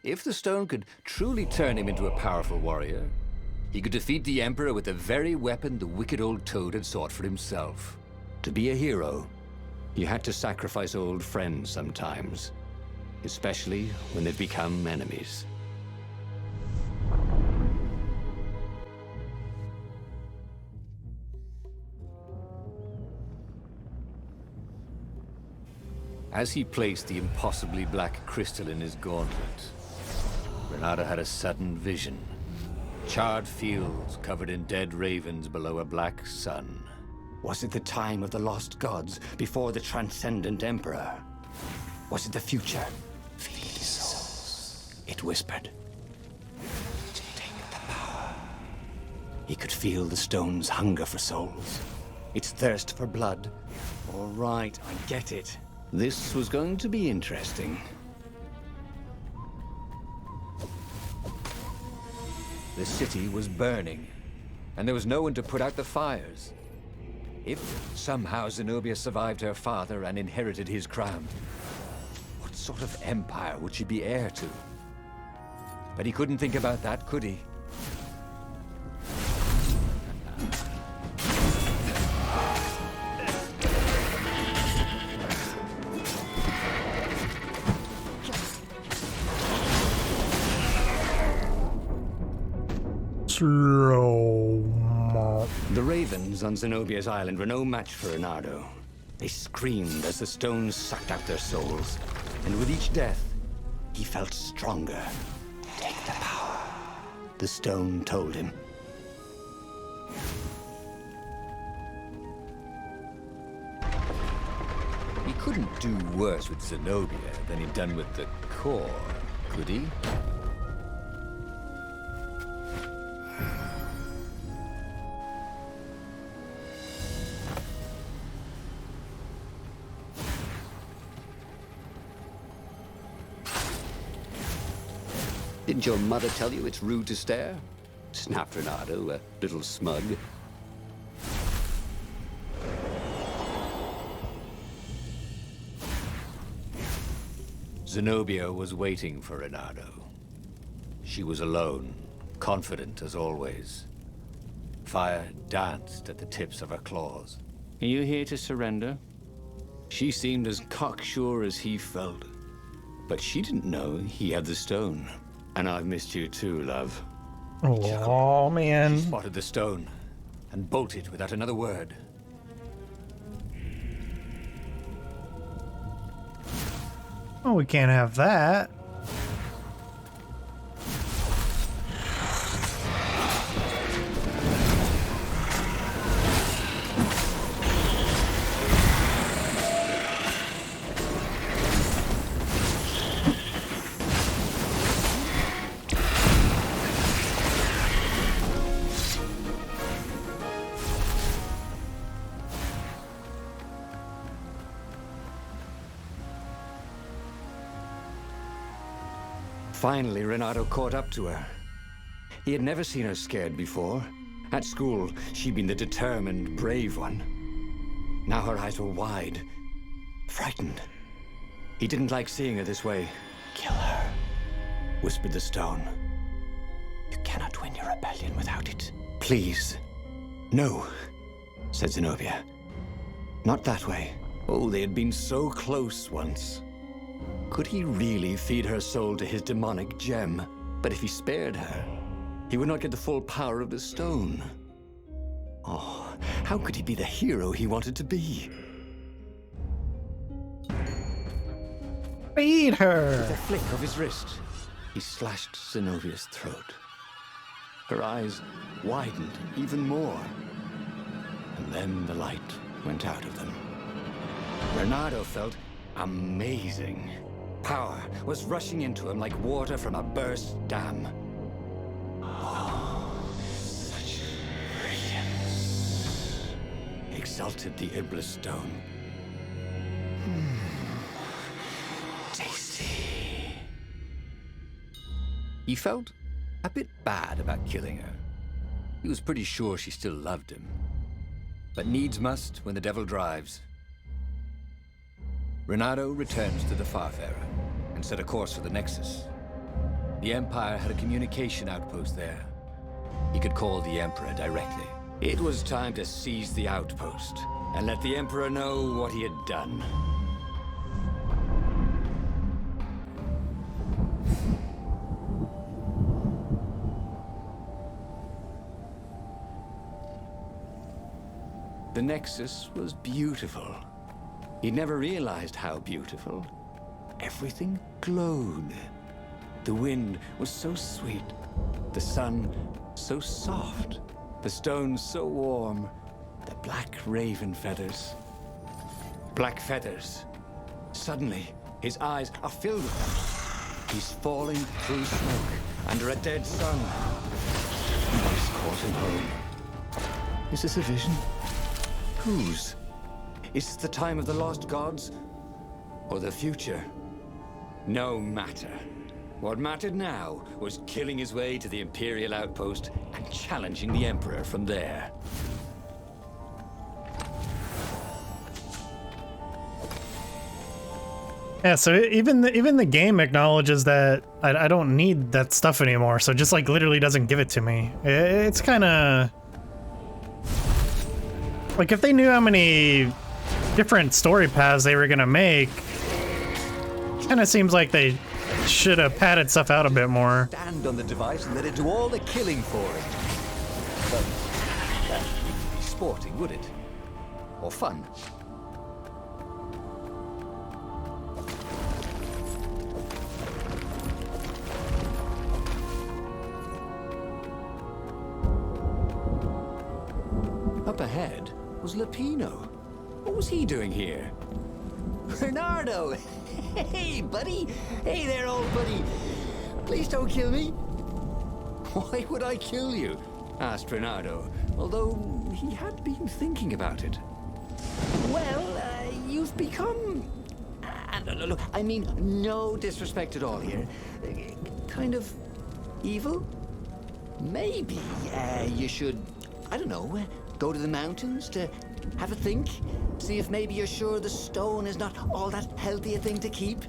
If the stone could truly turn him into a powerful warrior, he could defeat the Emperor with the very weapon the wicked old toad had sought for himself. To be a hero, you had to sacrifice old friends sometimes, especially when they've become enemies. As he placed the impossibly black crystal in his gauntlet, Renato had a sudden vision. Charred fields covered in dead ravens below a black sun. Was it the time of the lost gods before the Transcendent Emperor? Was it the future? Feed the souls, it whispered. Take the power. He could feel the stone's hunger for souls, its thirst for blood. All right, I get it. This was going to be interesting. The city was burning, and there was no one to put out the fires. If somehow Zenobia survived her father and inherited his crown, what sort of empire would she be heir to? But he couldn't think about that, could he? Slow. The ravens on Zenobia's island were no match for Renato. They screamed as the stones sucked out their souls, and with each death, he felt stronger. Take the power, the stone told him. He couldn't do worse with Zenobia than he'd done with the core, could he? Didn't your mother tell you it's rude to stare? Snapped Renato, a little smug. Zenobia was waiting for Renato. She was alone, confident as always. Fire danced at the tips of her claws. Are you here to surrender? She seemed as cocksure as he felt. But she didn't know he had the stone. And I've missed you too, love. Oh, man. Spotted the stone and bolted without another word. Oh, we can't have that. Finally, Renato caught up to her. He had never seen her scared before. At school, she'd been the determined, brave one. Now her eyes were wide, frightened. He didn't like seeing her this way. Kill her, whispered the stone. You cannot win your rebellion without it. Please. No, said Zenobia. Not that way. Oh, they had been so close once. Could he really feed her soul to his demonic gem? But if he spared her, he would not get the full power of the stone. Oh, how could he be the hero he wanted to be? Feed With her. a flick of his wrist, he slashed Zenobia's throat. Her eyes widened even more. And then the light went out of them. Renato felt amazing. Power was rushing into him like water from a burst dam. Oh, such brilliance, exulted the Iblis stone. Tasty. He felt a bit bad about killing her. He was pretty sure she still loved him. But needs must when the devil drives. Renato returns to the Farfarer and set a course for the Nexus. The Empire had a communication outpost there. He could call the Emperor directly. It was time to seize the outpost and let the Emperor know what he had done. The Nexus was beautiful. He'd never realized how beautiful. Everything glowed. The wind was so sweet. The sun so soft. The stones so warm. The black raven feathers. Black feathers. Suddenly, his eyes are filled with them. He's falling through smoke under a dead sun. Voice calls him home. Is this a vision? Whose? Is this the time of the lost gods? Or the future? No matter. What mattered now was killing his way to the Imperial outpost and challenging the Emperor from there. Yeah, so even the game acknowledges that I don't need that stuff anymore, so just like literally doesn't give it to me. It's kind of like if they knew how many different story paths they were gonna make, kind of seems like they should have padded stuff out a bit more. Stand on the device and let it do all the killing for it. But that wouldn't be sporting, would it? Or fun? Up ahead was Lapino. What was he doing here? Bernardo! Hey, buddy! Hey there, old buddy! Please don't kill me! Why would I kill you? Asked Renato, although he had been thinking about it. Well, you've become... I mean, no disrespect at all here. Kind of Evil? Maybe you should, I don't know, go to the mountains to have a think? See if maybe you're sure the stone is not all that healthy a thing to keep?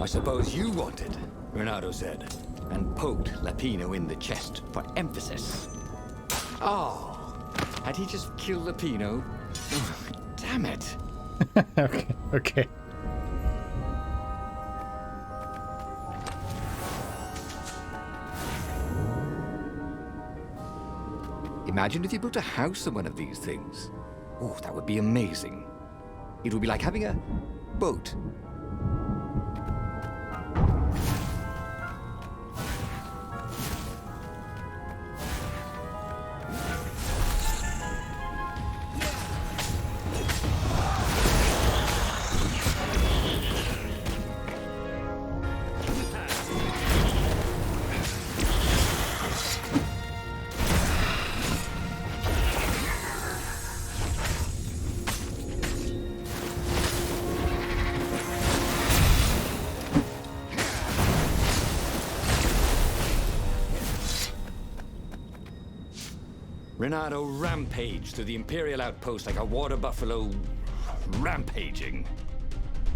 I suppose you wanted, Renato said, and poked Lapino in the chest for emphasis. Oh, had he just killed Lapino? Oh, damn it. Okay, okay. Imagine if you built a house on one of these things. Oh, that would be amazing. It would be like having a boat. Renato rampaged through the Imperial outpost like a water buffalo rampaging.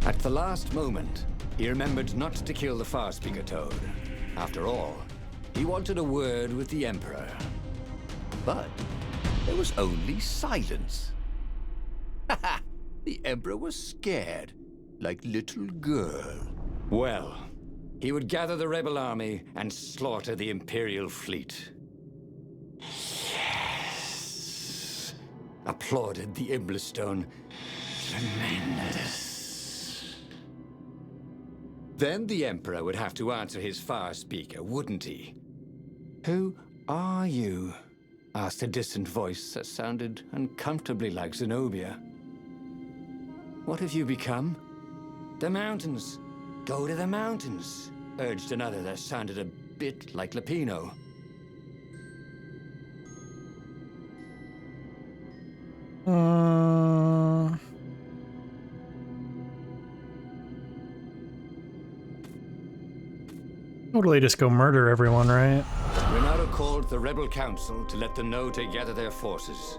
At the last moment, he remembered not to kill the Farspeaker Toad. After all, he wanted a word with the Emperor. But there was only silence. Haha! The Emperor was scared, like little girl. Well, he would gather the rebel army and slaughter the Imperial fleet. Applauded the Iblestone. Tremendous. Then the Emperor would have to answer his Farspeaker, wouldn't he? Who are you? Asked a distant voice that sounded uncomfortably like Zenobia. What have you become? The mountains. Go to the mountains, urged another that sounded a bit like Lapino. Totally just go murder everyone, right? Renato called the rebel council to let them know to gather their forces.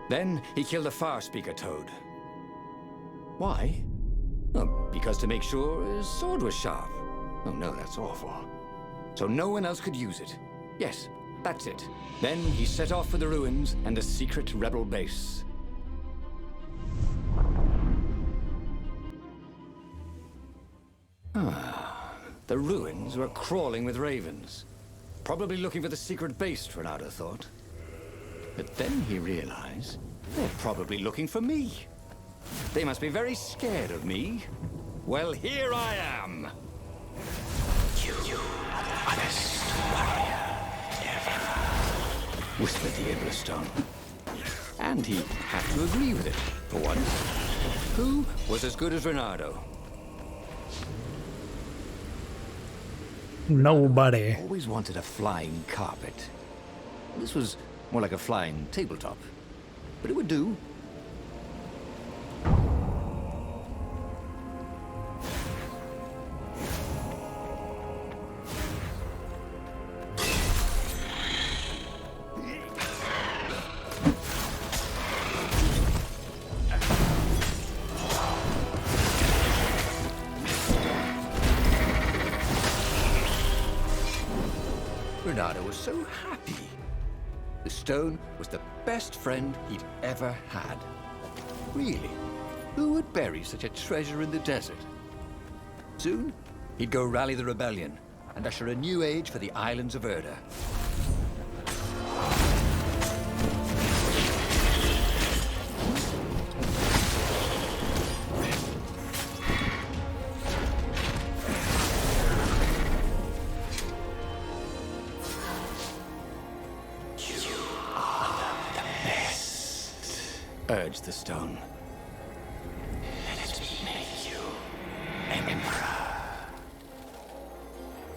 Then he killed the Farspeaker Toad. Why? Oh, because to make sure his sword was sharp. Oh no, that's awful. So no one else could use it. Yes, that's it. Then he set off for the ruins and the secret rebel base. The ruins were crawling with ravens. Probably looking for the secret base, Renato thought. But then he realized they're probably looking for me. They must be very scared of me. Well, here I am! You are the honest warrior ever, whispered the Iblestone. And he had to agree with it, for once. Who was as good as Renato? Nobody. Always wanted a flying carpet. This was more like a flying tabletop. But it would do. Renato was so happy. The stone was the best friend he'd ever had. Really, who would bury such a treasure in the desert? Soon, he'd go rally the rebellion and usher a new age for the islands of Erda. Urged the stone. Let me make you Emperor.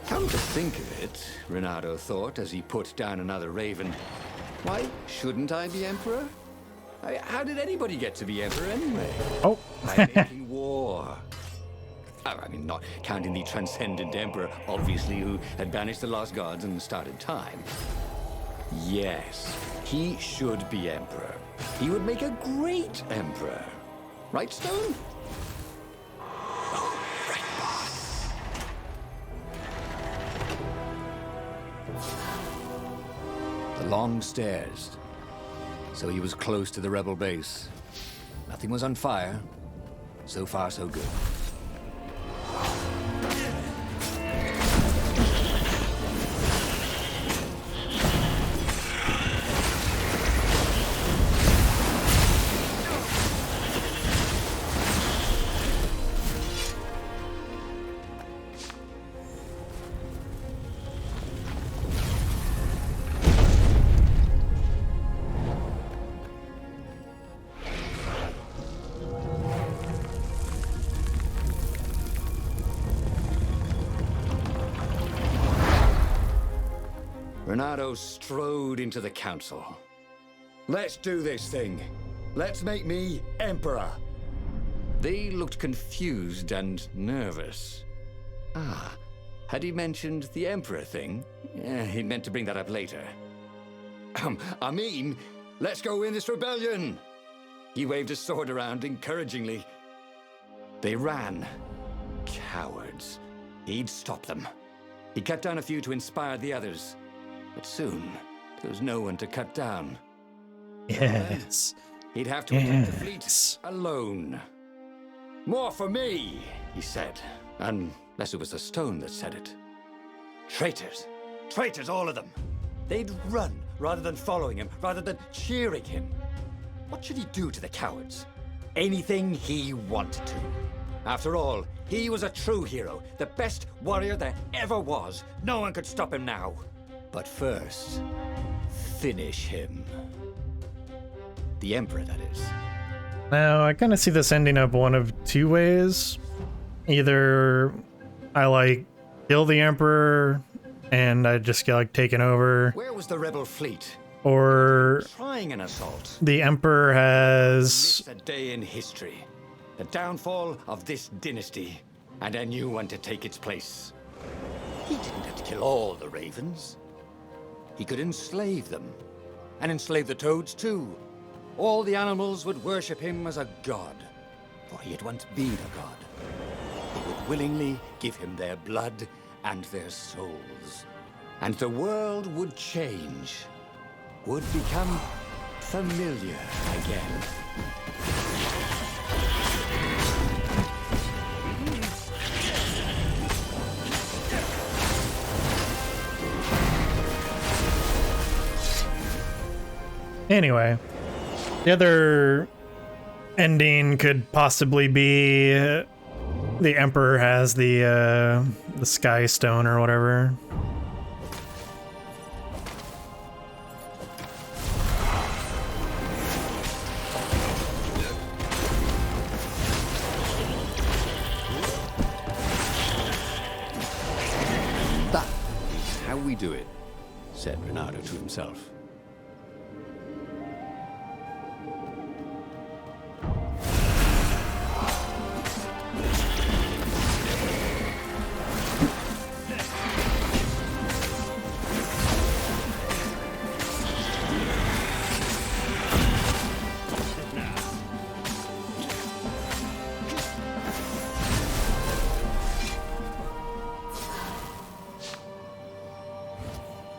Come to think of it, Renato thought as he put down another raven, why shouldn't I be Emperor? How did anybody get to be Emperor anyway? Oh. By making war. I mean, not counting the transcendent emperor, obviously, who had banished the lost gods and started time. Yes, he should be emperor. He would make a great emperor. Right, Stone? Oh, right, boss. The long stairs. So he was close to the rebel base. Nothing was on fire. So far, so good. Renato strode into the council. Let's do this thing. Let's make me emperor. They looked confused and nervous. Ah, had he mentioned the emperor thing? He meant to bring that up later. I mean, let's go win this rebellion. He waved his sword around encouragingly. They ran. Cowards. He'd stop them. He cut down a few to inspire the others. But soon, there was no one to cut down. Yes. He'd have to attack the fleet alone. More for me, he said. Unless it was the stone that said it. Traitors. Traitors, all of them. They'd run rather than following him, rather than cheering him. What should he do to the cowards? Anything he wanted to. After all, he was a true hero, the best warrior there ever was. No one could stop him now. But first, finish him. The Emperor, that is. Now, I kind of see this ending up one of two ways. Either I, like, kill the Emperor and I just get, like, taken over. Where was the rebel fleet? Or Trying an assault. the Emperor has... It's a day in history. The downfall of this dynasty. And a new one to take its place. He didn't have to kill all the ravens. He could enslave them. And enslave the toads, too. All the animals would worship him as a god. For he had once been a god. They would willingly give him their blood and their souls. And the world would change. Would become familiar again. Anyway, the other ending could possibly be the Emperor has the Sky Stone or whatever. That is how we do it, said Renato to himself.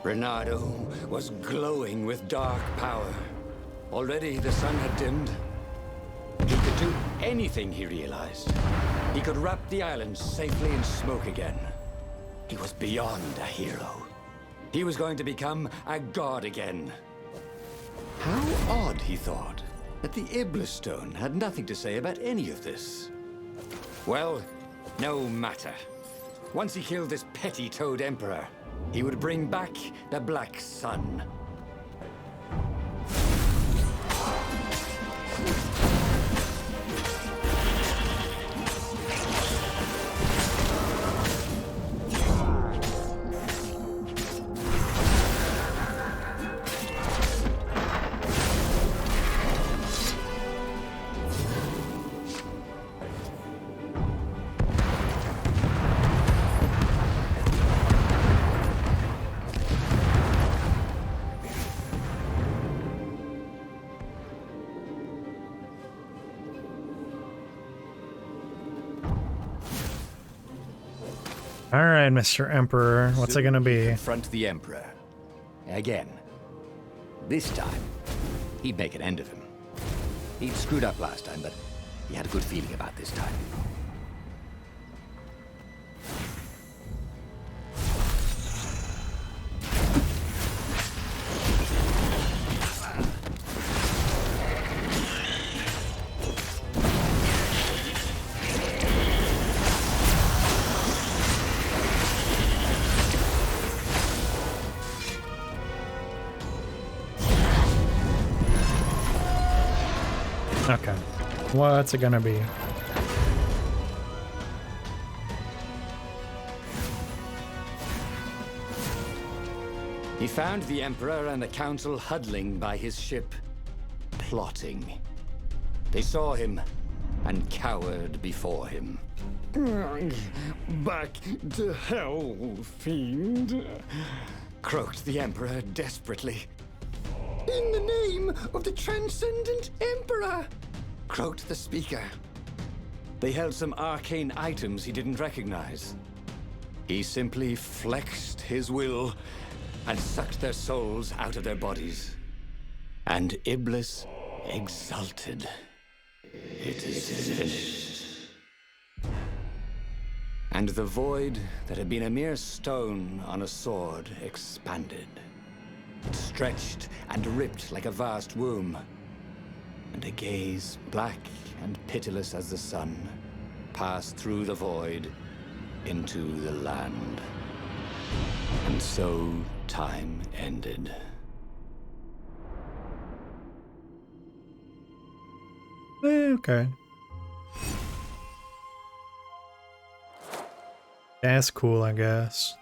Renato was glowing with dark power. Already the sun had dimmed. He could do anything, he realized. He could wrap the island safely in smoke again. He was beyond a hero. He was going to become a god again. How odd, he thought, that the Iblis Stone had nothing to say about any of this. Well, no matter. Once he killed this petty toad emperor, he would bring back the Black Sun. All right, Mr. Emperor, what's it Soon gonna he'd be? Confront the Emperor. Again. This time, he'd make an end of him. He'd screwed up last time, but he had a good feeling about this time. Okay. What's it gonna be? He found the Emperor and the Council huddling by his ship, plotting. They saw him and cowered before him. Back to hell, fiend. Croaked the Emperor desperately. In the name of the Transcendent Emperor! Croaked the speaker. They held some arcane items he didn't recognize. He simply flexed his will and sucked their souls out of their bodies. And Iblis exulted. It is finished. And the void that had been a mere stone on a sword expanded. It stretched and ripped like a vast womb. And a gaze, black and pitiless as the sun, passed through the void into the land. And so time ended. Okay. That's cool, I guess.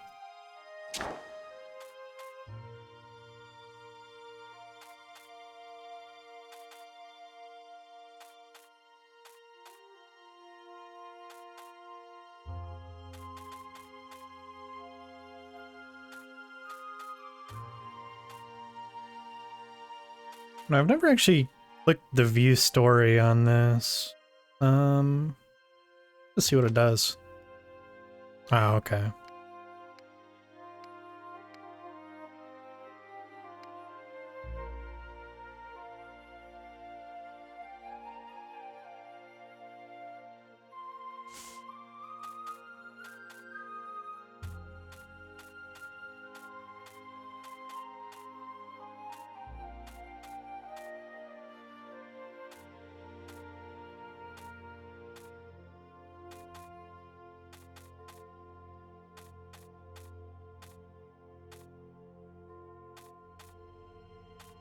No, I've never actually clicked the view story on this. Let's see what it does. Oh, okay.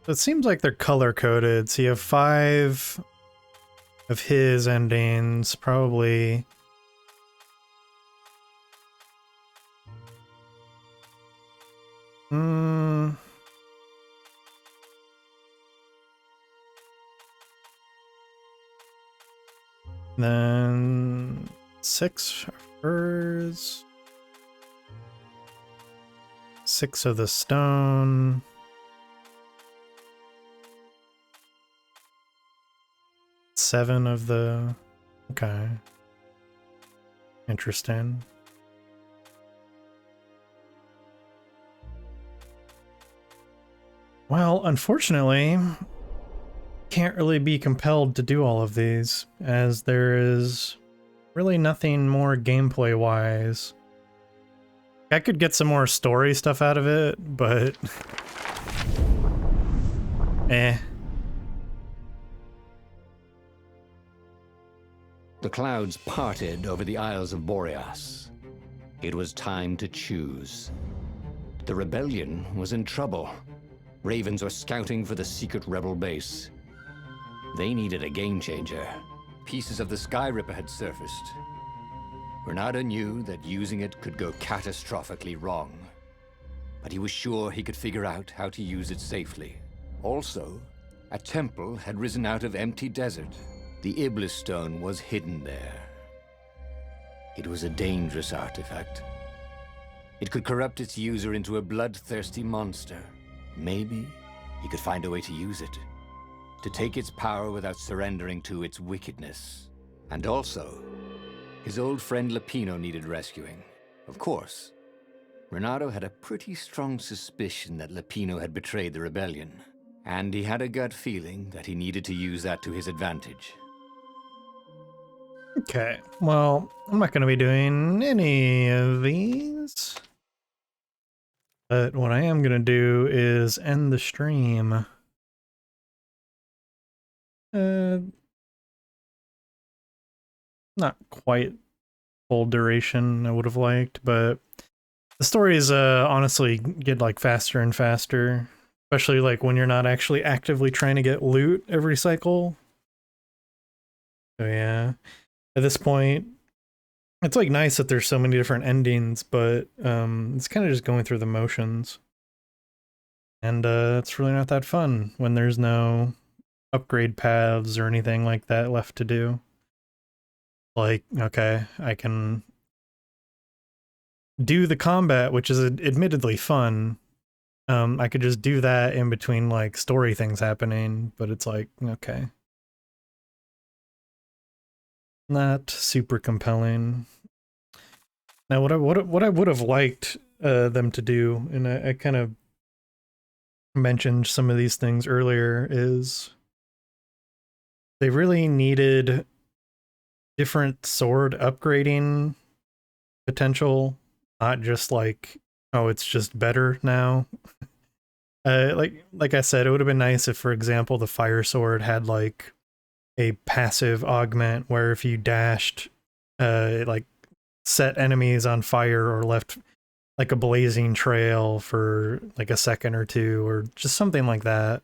So it seems like they're color coded. So you have 5 of his endings, probably. Then 6 furs. 6 of the stone. Seven of the... Okay. Interesting. Well, unfortunately, can't really be compelled to do all of these, as there is really nothing more gameplay-wise. I could get some more story stuff out of it, but... eh. The clouds parted over the Isles of Boreas. It was time to choose. The rebellion was in trouble. Ravens were scouting for the secret rebel base. They needed a game changer. Pieces of the Sky Ripper had surfaced. Renato knew that using it could go catastrophically wrong, but he was sure he could figure out how to use it safely. Also, a temple had risen out of empty desert. The Iblis stone was hidden there. It was a dangerous artifact. It could corrupt its user into a bloodthirsty monster. Maybe he could find a way to use it, to take its power without surrendering to its wickedness. And also, his old friend Lapino needed rescuing. Of course, Renato had a pretty strong suspicion that Lapino had betrayed the rebellion, and he had a gut feeling that he needed to use that to his advantage. Okay, well, I'm not going to be doing any of these. But what I am going to do is end the stream. Not quite full duration I would have liked, but the stories honestly get like faster and faster, especially like when you're not actually actively trying to get loot every cycle. So yeah, at this point, it's like nice that there's so many different endings, but it's kind of just going through the motions. And it's really not that fun when there's no upgrade paths or anything like that left to do. Like, okay, I can do the combat, which is admittedly fun. I could just do that in between like story things happening, but it's like, okay. Not super compelling. Now what I would have liked them to do, and I kind of mentioned some of these things earlier, is they really needed different sword upgrading potential, not just like, oh, it's just better now. Like I said, it would have been nice if, for example, the fire sword had like a passive augment where if you dashed, like set enemies on fire or left like a blazing trail for like a second or two, or just something like that.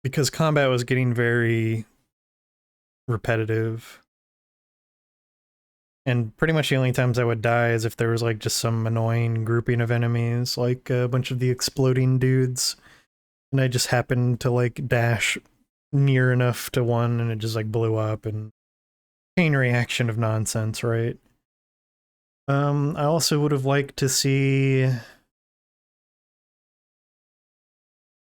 Because combat was getting very repetitive. And pretty much the only times I would die is if there was like just some annoying grouping of enemies, like a bunch of the exploding dudes. And I just happened to like dash near enough to one and it just like blew up, and chain reaction of nonsense, right? I also would have liked to see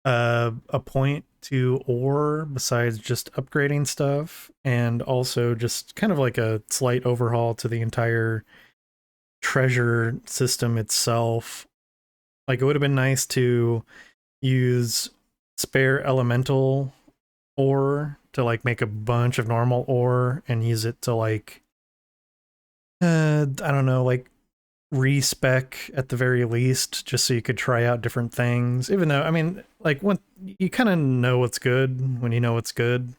a point to ore besides just upgrading stuff, and also just kind of like a slight overhaul to the entire treasure system itself. Like, it would have been nice to use spare elemental ore to like make a bunch of normal ore and use it to like I don't know, like respec at the very least, just so you could try out different things. Even though, I mean, like, when you kind of know what's good when you know what's good,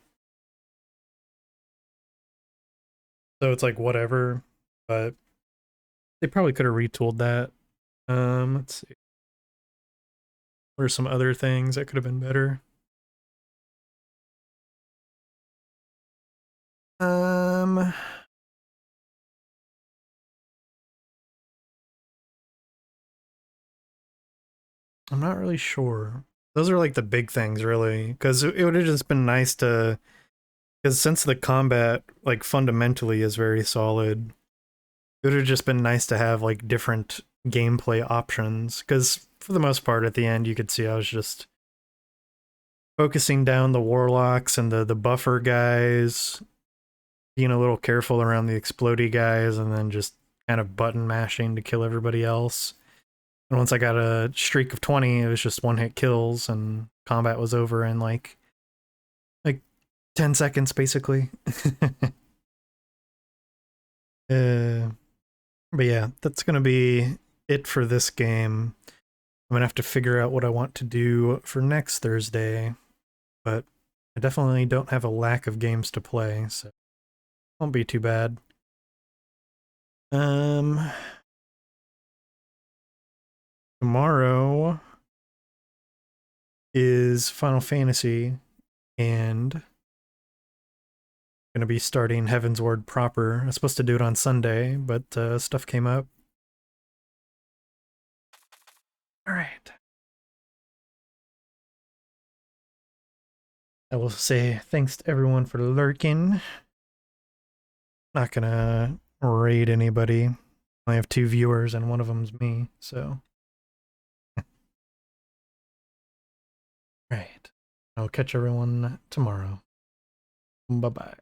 so it's like whatever. But they probably could have retooled that. Let's see, what are some other things that could have been better? um I'm not really sure. Those are like the big things, really, because it would have just been nice to, because since the combat like fundamentally is very solid, it would have just been nice to have like different gameplay options. Because for the most part, at the end, you could see I was just focusing down the warlocks and the buffer guys, being a little careful around the explodey guys, and then just kind of button mashing to kill everybody else. And once I got a streak of 20, it was just one-hit kills, and combat was over in like 10 seconds, basically. But yeah, that's gonna be it for this game. I'm gonna have to figure out what I want to do for next Thursday, but I definitely don't have a lack of games to play, so it won't be too bad. Tomorrow is Final Fantasy, and gonna be starting Heaven's Ward proper. I was supposed to do it on Sunday, but stuff came up. All right. I will say thanks to everyone for lurking. Not gonna raid anybody. I have 2 viewers and one of them's me, so. Right. I'll catch everyone tomorrow. Bye-bye.